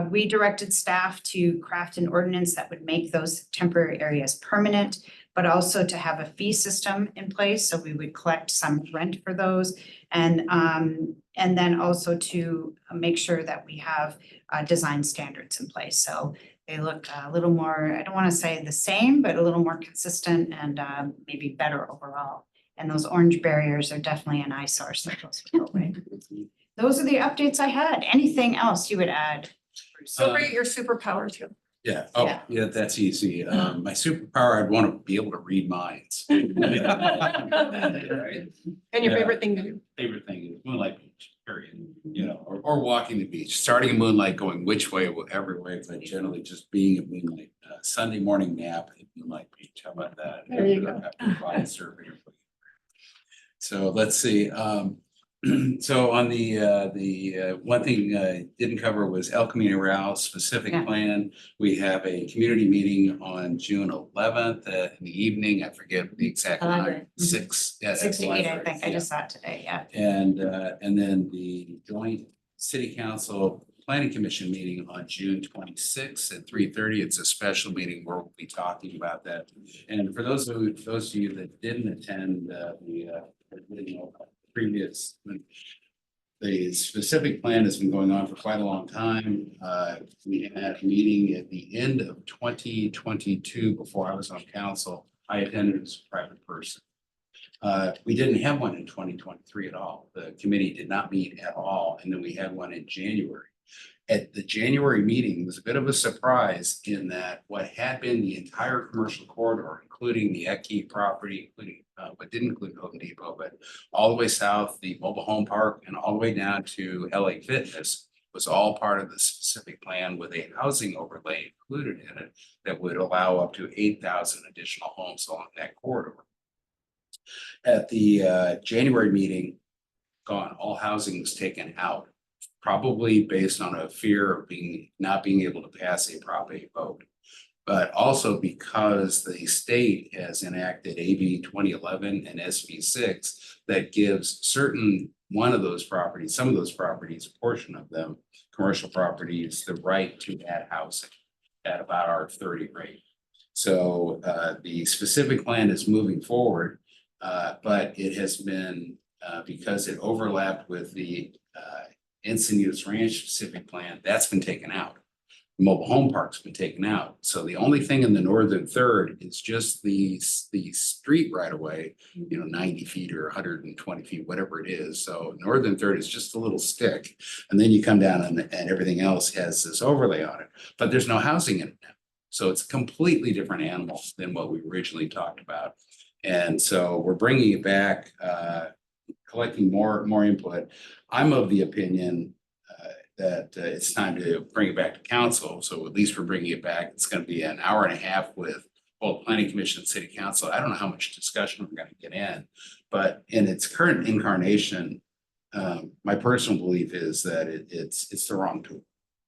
We directed staff to craft an ordinance that would make those temporary areas permanent, but also to have a fee system in place, so we would collect some rent for those. And then also to make sure that we have design standards in place, so they look a little more, I don't wanna say the same, but a little more consistent and maybe better overall. And those orange barriers are definitely an eyesore, so those will go away. Those are the updates I had. Anything else you would add? Celebrate your superpower too. Yeah, Yeah. yeah, that's easy. My superpower, I'd want to be able to read minds. Right? And your Yeah. favorite thing to do. Favorite thing is Moonlight Beach, period, you know, or walking the beach, starting at Moonlight, going which way, every way, but generally just being at Moonlight. Sunday morning nap at Moonlight Beach, how about that? There you go. After flying survey. So let's see, so on the one thing didn't cover was El Camino Real specific Yeah. plan. We have a community meeting on June 11th in the evening. I forget the exact time, 11. 6. Yeah, 6 to 8, I 11:30, think. I yeah. just saw it today, yeah. And then the joint city council planning commission meeting on June 26th at 3:30. It's a special meeting where we'll be talking about that. And for those of you that didn't attend previous, the specific plan has been going on for quite a long time. We had a meeting at the end of 2022 before I was on council. I attended as a private person. We didn't have one in 2023 at all. The committee did not meet at all. And then we had one in January. At the January meeting was a bit of a surprise in that what had been the entire commercial corridor, including the Eki property, including, but didn't include Home Depot, but all the way south, the mobile home park, and all the way down to LA Fitness, was all part of the specific plan with a housing overlay included in it that would allow up to 8,000 additional homes along that corridor. At the January meeting, gone, all housing was taken out, probably based on a fear of not being able to pass a Prop 8 vote. But also because the state has enacted AB 2011 and SB 6 that gives some of those properties, a portion of them, commercial properties, the right to add housing at about our 30 rate. So the specific plan is moving forward, but it has been, because it overlapped with the Encinitas Ranch specific plan, that's been taken out. Mobile home park's been taken out. So the only thing in the northern third is just the street right away, 90 feet or 120 feet, whatever it is. So northern third is just a little stick. And then you come down and everything else has this overlay on it, but there's no housing in it now. So it's a completely different animal than what we originally talked about. And so we're bringing it back, collecting more input. I'm of the opinion that it's time to bring it back to council. So at least we're bringing it back. It's going to be an hour and a half with both planning commission and city council. I don't know how much discussion we're going to get in, but in its current incarnation, my personal belief is that it's the wrong tool.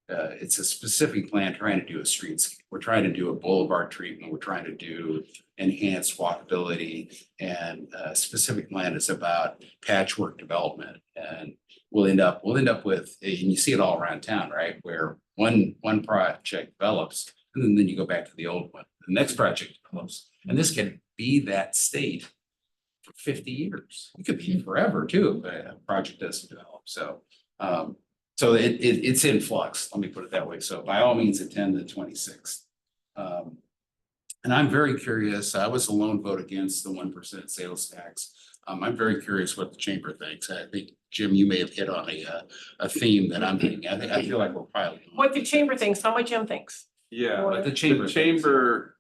It's a specific plan trying to do a streetscape. We're trying to do a boulevard treatment. We're trying to do enhanced walkability, and a specific plan is about patchwork development. And we'll end up with, and you see it all around town, right? Where one project develops, and then you go back to the old one. The next project develops, and this can be that state for 50 years. It could be forever too, if a project doesn't develop. So so it's in flux, let me put it that way. So by all means, attend the 26th. And I'm very curious, I was a lone vote against the 1% sales tax. I'm very curious what the chamber thinks. I think, Jim, you may have hit on a theme that I'm thinking. I feel like we're piling on. What the chamber thinks, not what Jim thinks. Yeah, What the the chamber chamber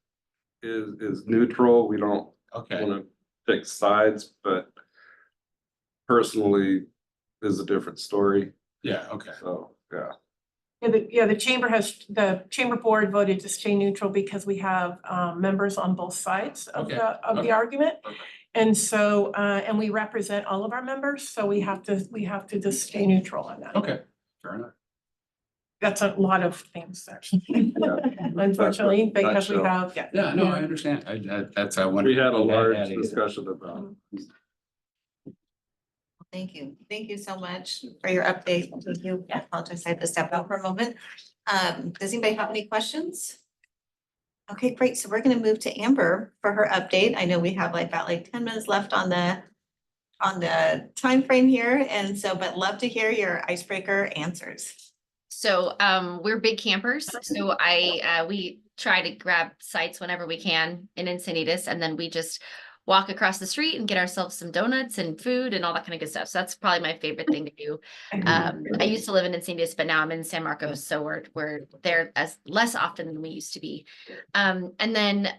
is neutral. We don't Okay, want to pick sides, but personally is a different story. yeah, okay. So, yeah. The chamber board voted to stay neutral because we have members on both sides of Okay, the okay. argument. Okay. And so, and we represent all of our members, so we have to just stay neutral on that. Okay, fair enough. That's a lot of things, actually. Yeah. Unfortunately, because we Nutshell. have, Yeah, no, Yeah. I understand. That's, I wonder. We had a large had either. discussion about. Thank you. Thank you so much for your update. Thank you. I apologize, I had to step out for a moment. Does anybody have any questions? Okay, great. So we're gonna move to Amber for her update. I know we have about 10 minutes left on the time frame here, and so, but love to hear your icebreaker answers. So we're big campers. So we try to grab sites whenever we can in Encinitas, and then we just walk across the street and get ourselves some donuts and food and all that kind of good stuff. So that's probably my favorite thing to do. I used to live in Encinitas, but now I'm in San Marcos, so we're there as less often than we used to be. And then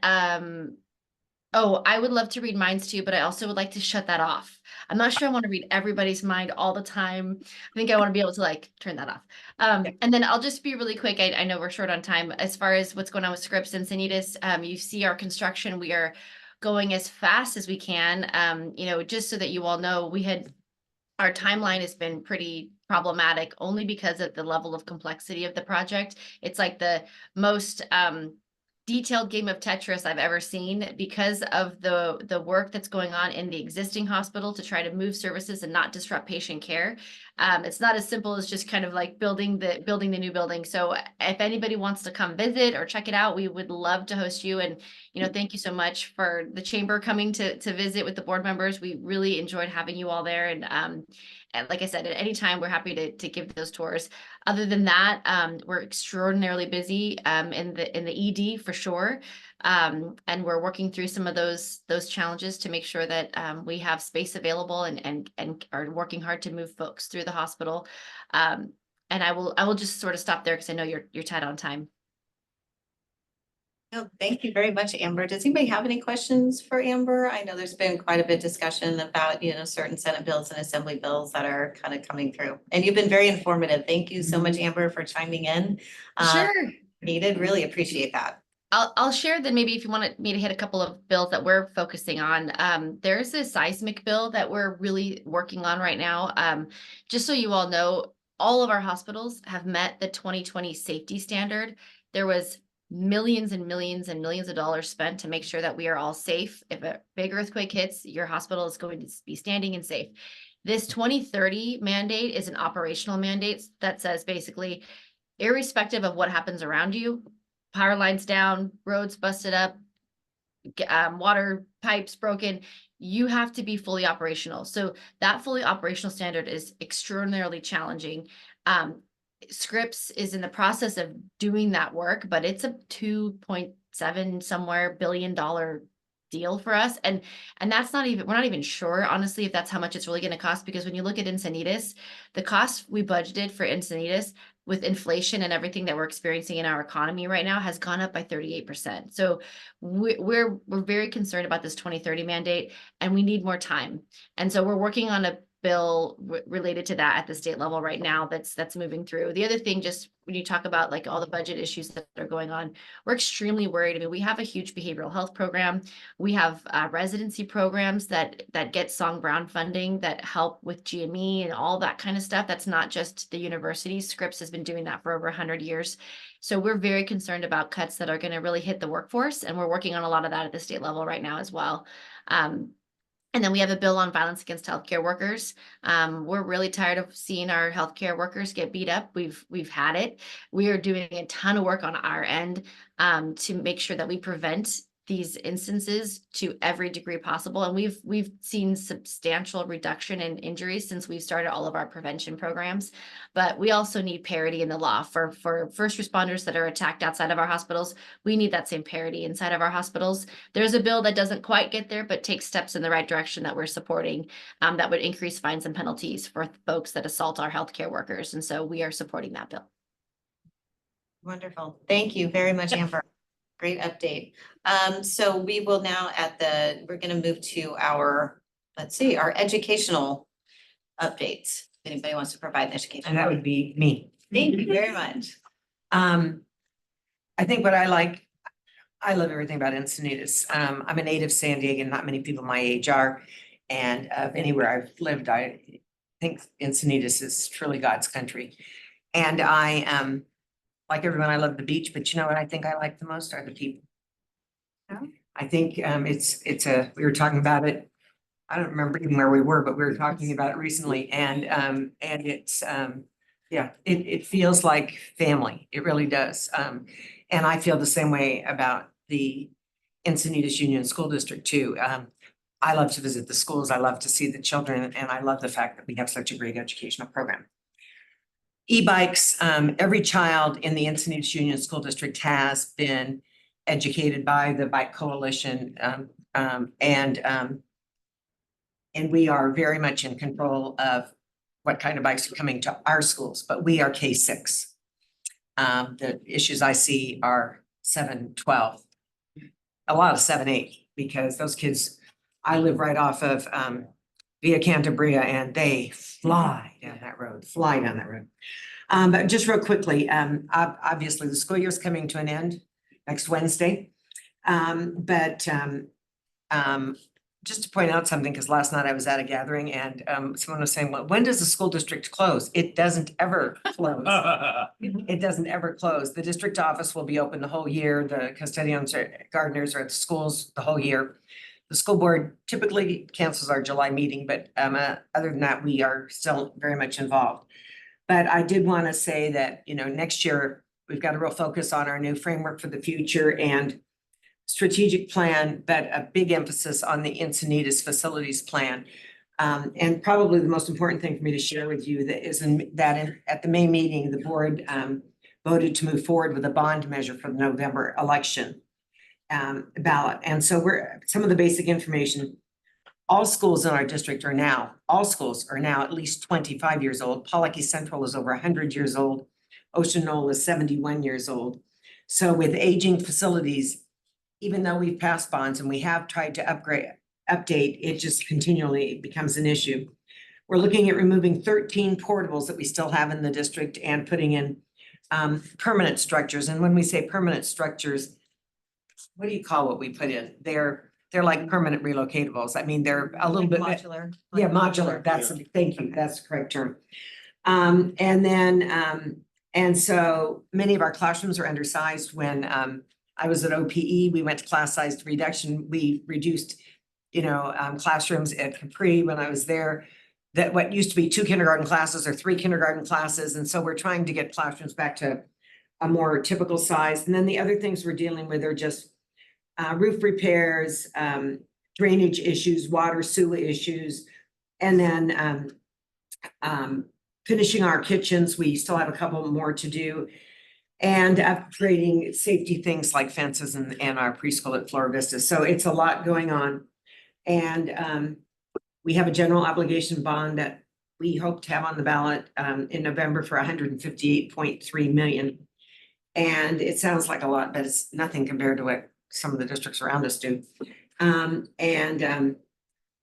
oh, I would love to read minds too, but I also would like to shut that off. I'm not sure I want to read everybody's mind all the time. I think I want to be able to turn that off. And then I'll just be really quick. I know we're short on time. As far as what's going on with Scripps and Encinitas, you see our construction. We are going as fast as we can. Just so that you all know, our timeline has been pretty problematic only because of the level of complexity of the project. It's like the most detailed game of Tetris I've ever seen because of the work that's going on in the existing hospital to try to move services and not disrupt patient care. It's not as simple as just kind of like building the new building. So if anybody wants to come visit or check it out, we would love to host you. And thank you so much for the chamber coming to visit with the board members. We really enjoyed having you all there. And like I said, at any time, we're happy to give those tours. Other than that, we're extraordinarily busy in the ED for sure. And we're working through some of those challenges to make sure that we have space available and are working hard to move folks through the hospital. And I will just sort of stop there because I know you're tight on time. No, thank you very much, Amber. Does anybody have any questions for Amber? I know there's been quite a bit of discussion about, certain Senate bills and Assembly bills that are kind of coming through. And you've been very informative. Thank you so much, Amber, for chiming in. Sure. Needed, really appreciate that. I'll share then maybe if you wanted me to hit a couple of bills that we're focusing on. There's a seismic bill that we're really working on right now. Just so you all know, all of our hospitals have met the 2020 safety standard. There was millions and millions and millions of dollars spent to make sure that we are all safe. If a big earthquake hits, your hospital is going to be standing and safe. This 2030 mandate is an operational mandate that says basically, irrespective of what happens around you, power lines down, roads busted up, water pipes broken, you have to be fully operational. So that fully operational standard is extraordinarily challenging. Scripps is in the process of doing that work, but it's a 2.7 somewhere billion dollar deal for us. And that's not even, we're not even sure, honestly, if that's how much it's really going to cost, because when you look at Encinitas, the cost we budgeted for Encinitas with inflation and everything that we're experiencing in our economy right now has gone up by 38%. So we're very concerned about this 2030 mandate, and we need more time. And so we're working on a bill related to that at the state level right now that's moving through. The other thing, just when you talk about like all the budget issues that are going on, we're extremely worried. I mean, we have a huge behavioral health program. We have residency programs that get Song Brown funding that help with GME and all that kind of stuff. That's not just the universities. Scripps has been doing that for over 100 years. So we're very concerned about cuts that are going to really hit the workforce. And we're working on a lot of that at the state level right now as well. And then we have a bill on violence against healthcare workers. We're really tired of seeing our healthcare workers get beat up. We've had it. We are doing a ton of work on our end to make sure that we prevent these instances to every degree possible. And we've seen substantial reduction in injuries since we started all of our prevention programs. But we also need parity in the law for first responders that are attacked outside of our hospitals. We need that same parity inside of our hospitals. There's a bill that doesn't quite get there, but takes steps in the right direction that we're supporting, that would increase fines and penalties for folks that assault our healthcare workers. And so we are supporting that bill. Wonderful. Thank you very much, Amber. Great update. So we will now we're going to move to our educational updates. If anybody wants to provide an education. And that would be me. Thank you very much. I think what I love everything about Encinitas. I'm a native San Diegan, not many people my age are. And anywhere I've lived, I think Encinitas is truly God's country. And I like everyone, I love the beach, but you know what I think I like the most are the people. I think we were talking about it. I don't remember even where we were, but we were talking about it recently, and it's it feels like family. It really does. And I feel the same way about the Encinitas Union School District too. I love to visit the schools. I love to see the children, and I love the fact that we have such a great educational program. E-bikes, every child in the Encinitas Union School District has been educated by the Bike Coalition, and we are very much in control of what kind of bikes are coming to our schools, but we are K-6. The issues I see are 7, 12, a lot of 7, 8, because those kids, I live right off of Via Cantabria, and they fly down that road. But just real quickly, obviously the school year is coming to an end next Wednesday. Just to point out something, because last night I was at a gathering and someone was saying, well, when does the school district close? It doesn't ever close. It doesn't ever close. The district office will be open the whole year. The custodians or gardeners are at the schools the whole year. The school board typically cancels our July meeting, but other than that, we are still very much involved. But I did want to say that, next year, we've got a real focus on our new framework for the future and strategic plan, but a big emphasis on the Encinitas facilities plan. And probably the most important thing for me to share with you at the May meeting, the board voted to move forward with a bond measure for the November election ballot. And so some of the basic information, all schools in our district are now, all schools are now at least 25 years old. Pawleckee Central is over 100 years old. Ocean Knoll is 71 years old. So with aging facilities, even though we've passed bonds and we have tried to update, it just continually becomes an issue. We're looking at removing 13 portables that we still have in the district and putting in permanent structures. And when we say permanent structures, what do you call what we put in? They're like permanent relocatables. I mean, they're a little bit. Modular. Yeah, modular, that's, thank you, that's the correct term. And so many of our classrooms are undersized. When I was at OPE, we went to class size reduction. We reduced, classrooms at Capri when I was there. That what used to be 2 kindergarten classes or 3 kindergarten classes. And so we're trying to get classrooms back to a more typical size. And then the other things we're dealing with are just roof repairs, drainage issues, water sewer issues, and then finishing our kitchens. We still have a couple more to do, and upgrading safety things like fences and our preschool at Flora Vista. So it's a lot going on. And we have a general obligation bond that we hope to have on the ballot in November for 158.3 million. And it sounds like a lot, but it's nothing compared to what some of the districts around us do.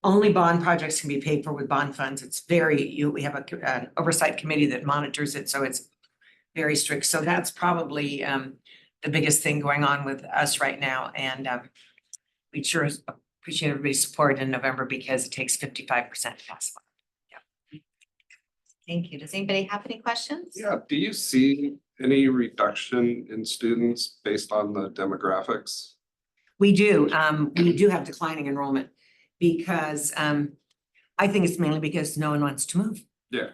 Only bond projects can be paid for with bond funds. It's we have an oversight committee that monitors it, so it's very strict. So that's probably the biggest thing going on with us right now. And we sure appreciate everybody's support in November because it takes 55% to pass. Thank you. Does anybody have any questions? Yeah, do you see any reduction in students based on the demographics? We do have declining enrollment because I think it's mainly because no one wants to move. Yeah.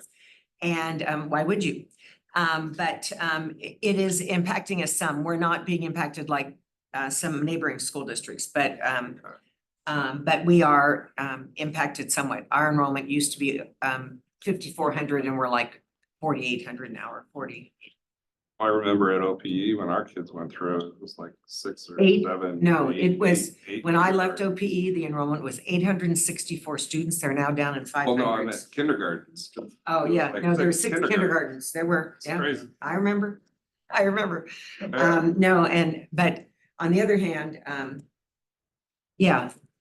And why would you? But it is impacting us some. We're not being impacted like some neighboring school districts, but we are impacted somewhat. Our enrollment used to be 5,400 and we're like 4,800 now, or 40. I remember at OPE when our kids went through, it was like 6 or 8? 7. No, 8, it was, 8 when I left kindergarten. OPE, the enrollment was 864 students. They're now down in Well, no, I'm 500. at kindergartens. Oh, yeah, like no, there were 6 6 kindergartens. There were, It's yeah, crazy. I remember. Yeah. No, but on the other hand,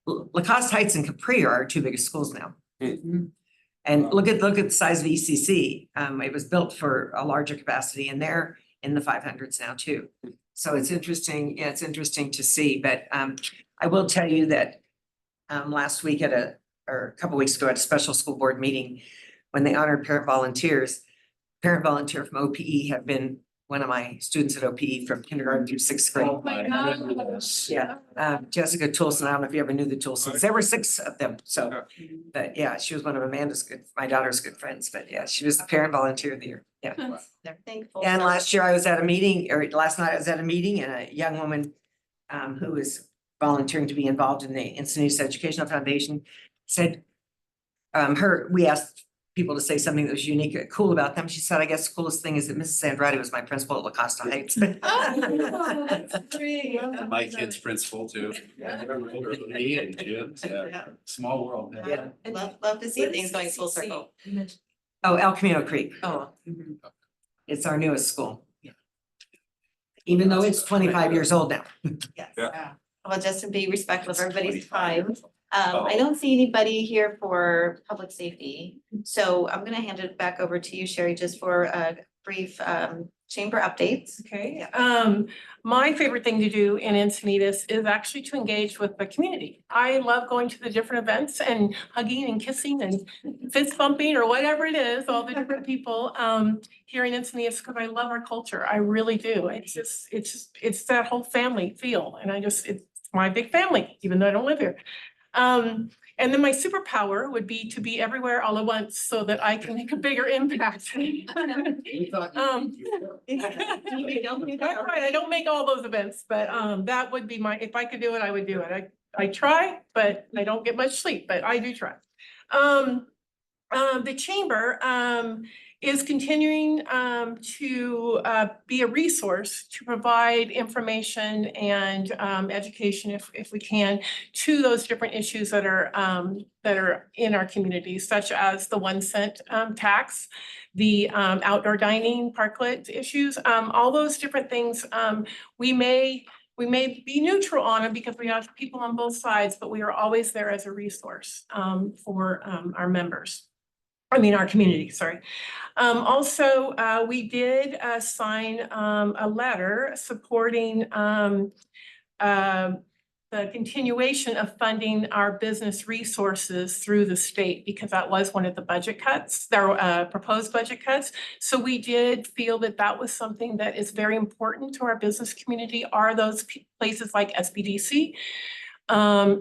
Lacoste Heights and Capri are our 2 biggest schools now. And look at the size of ECC. It was built for a larger capacity and they're in the 500s now too. So it's interesting. Yeah, it's interesting to see, but I will tell you that last week or a couple weeks ago at a special school board meeting, when they honored parent volunteer from OPE have been one of my students at OPE from kindergarten through 6th grade. Oh my gosh. Yeah, Jessica Toulson, I don't know if you ever knew the Toulsons, there were 6 of them, so, but yeah, she was one of my daughter's good friends, but yeah, she was the parent volunteer of the year, yeah. They're thankful. And for- last night I was at a meeting and a young woman who was volunteering to be involved in the Encinitas Educational Foundation said, we asked people to say something that was unique, cool about them. She said, I guess the coolest thing is that Mrs. Andrade was my principal at Lacoste Heights. My kid's principal too. Me and Jim, yeah, small world. Yeah. Love to see things going full circle. Oh, El Camino Creek. Oh. It's our newest school. Even though it's 25 years old now. Yes. Yeah. Well, just to be respectful of everybody's time, I don't see anybody here for public safety. So I'm gonna hand it back over to you, Sherry, just for a brief chamber updates. Okay, my favorite thing to do in Encinitas is actually to engage with the community. I love going to the different events and hugging and kissing and fist bumping or whatever it is, all the different people here in Encinitas, because I love our culture. I really do. It's that whole family feel, and it's my big family, even though I don't live here. And then my superpower would be to be everywhere all at once so that I can make a bigger impact. That's right, I don't make all those events, but that would be if I could do it, I would do it. I try, but I don't get much sleep, but I do try. The chamber, is continuing to be a resource to provide information and education if we can to those different issues that are in our community, such as the 1 cent tax, the outdoor dining parklet issues, all those different things. We may be neutral on it because we have people on both sides, but we are always there as a resource for our members. I mean, our community, sorry. Also, we did sign a letter supporting the continuation of funding our business resources through the state, because that was one of the budget cuts, their proposed budget cuts. So we did feel that that was something that is very important to our business community, are those places like SBDC. So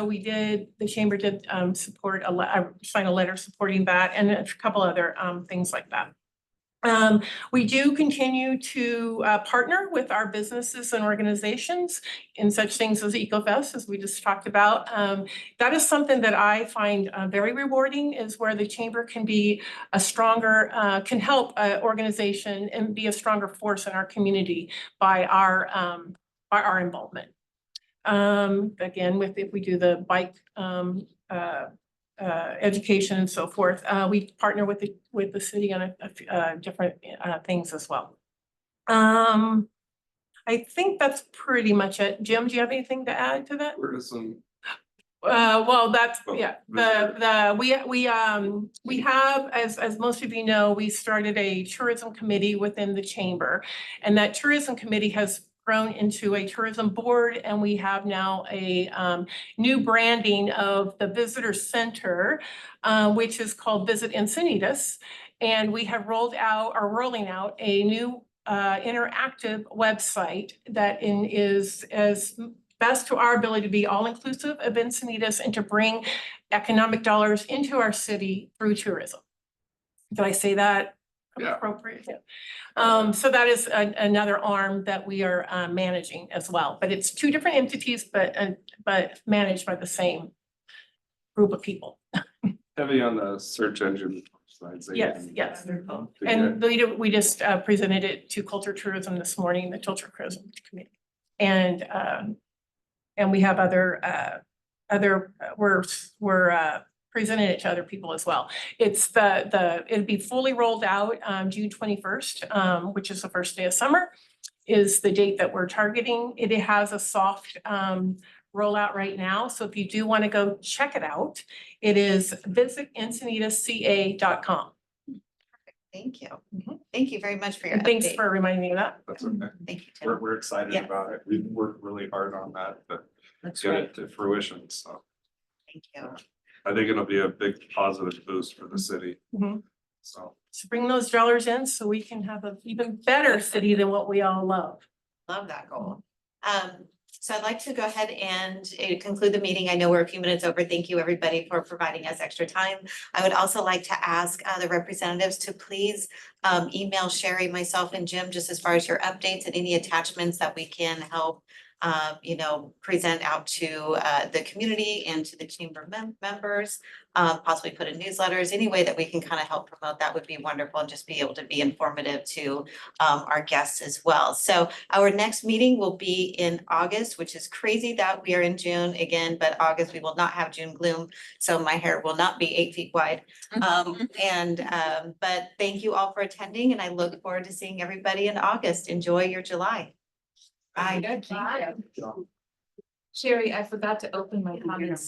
we did, the chamber did support, sign a letter supporting that, and a couple other things like that. We do continue to partner with our businesses and organizations in such things as EcoFest, as we just talked about. That is something that I find very rewarding, is where the chamber can be a stronger, can help an organization and be a stronger force in our community by our involvement. Again, if we do the bike education and so forth, we partner with the city on a different things as well. I think that's pretty much it. Jim, do you have anything to add to that? Tourism. Well, that's, Oh, yeah, we have, as most of you know, we started a tourism committee within the chamber, and that tourism committee has grown into a tourism board, and we have now a new branding of the visitor center, which is called Visit Encinitas. And we have rolling out a new interactive website that is as best to our ability to be all-inclusive of Encinitas and to bring economic dollars into our city through tourism. Did I say that appropriate? Yeah. So that is another arm that we are managing as well, but it's two different entities, but managed by the same group of people. Heavy on the search engine side. Yes. And we just presented it to Culture Tourism this morning, the Culture Tourism Committee. And we have we're presented it to other people as well. It's it'll be fully rolled out June 21st, which is the first day of summer, is the date that we're targeting. It has a soft rollout right now. So if you do want to go check it out, it is visitencinitasca.com. Thank you. Thank you very much for your And thanks update. for reminding me of that. That's okay. Thank you, Tim. We're excited Yeah. about it. We've worked really hard on that, but That's get great. it to fruition, so. Thank you. I think it'll be a big positive boost for the city, Mhm. so. So bring those dollars in so we can have an even better city than what we all love. Love that goal. So I'd like to go ahead and conclude the meeting. I know we're a few minutes over. Thank you, everybody, for providing us extra time. I would also like to ask the representatives to please email Sherry, myself, and Jim, just as far as your updates and any attachments that we can help present out to the community and to the chamber members, possibly put in newsletters, any way that we can kind of help promote that would be wonderful, and just be able to be informative to our guests as well. So our next meeting will be in August, which is crazy that we are in June again, but August, we will not have June gloom. So my hair will not be 8 feet wide. But thank you all for attending, and I look forward to seeing everybody in August. Enjoy your July. Bye. Sherry, I forgot to open my comments.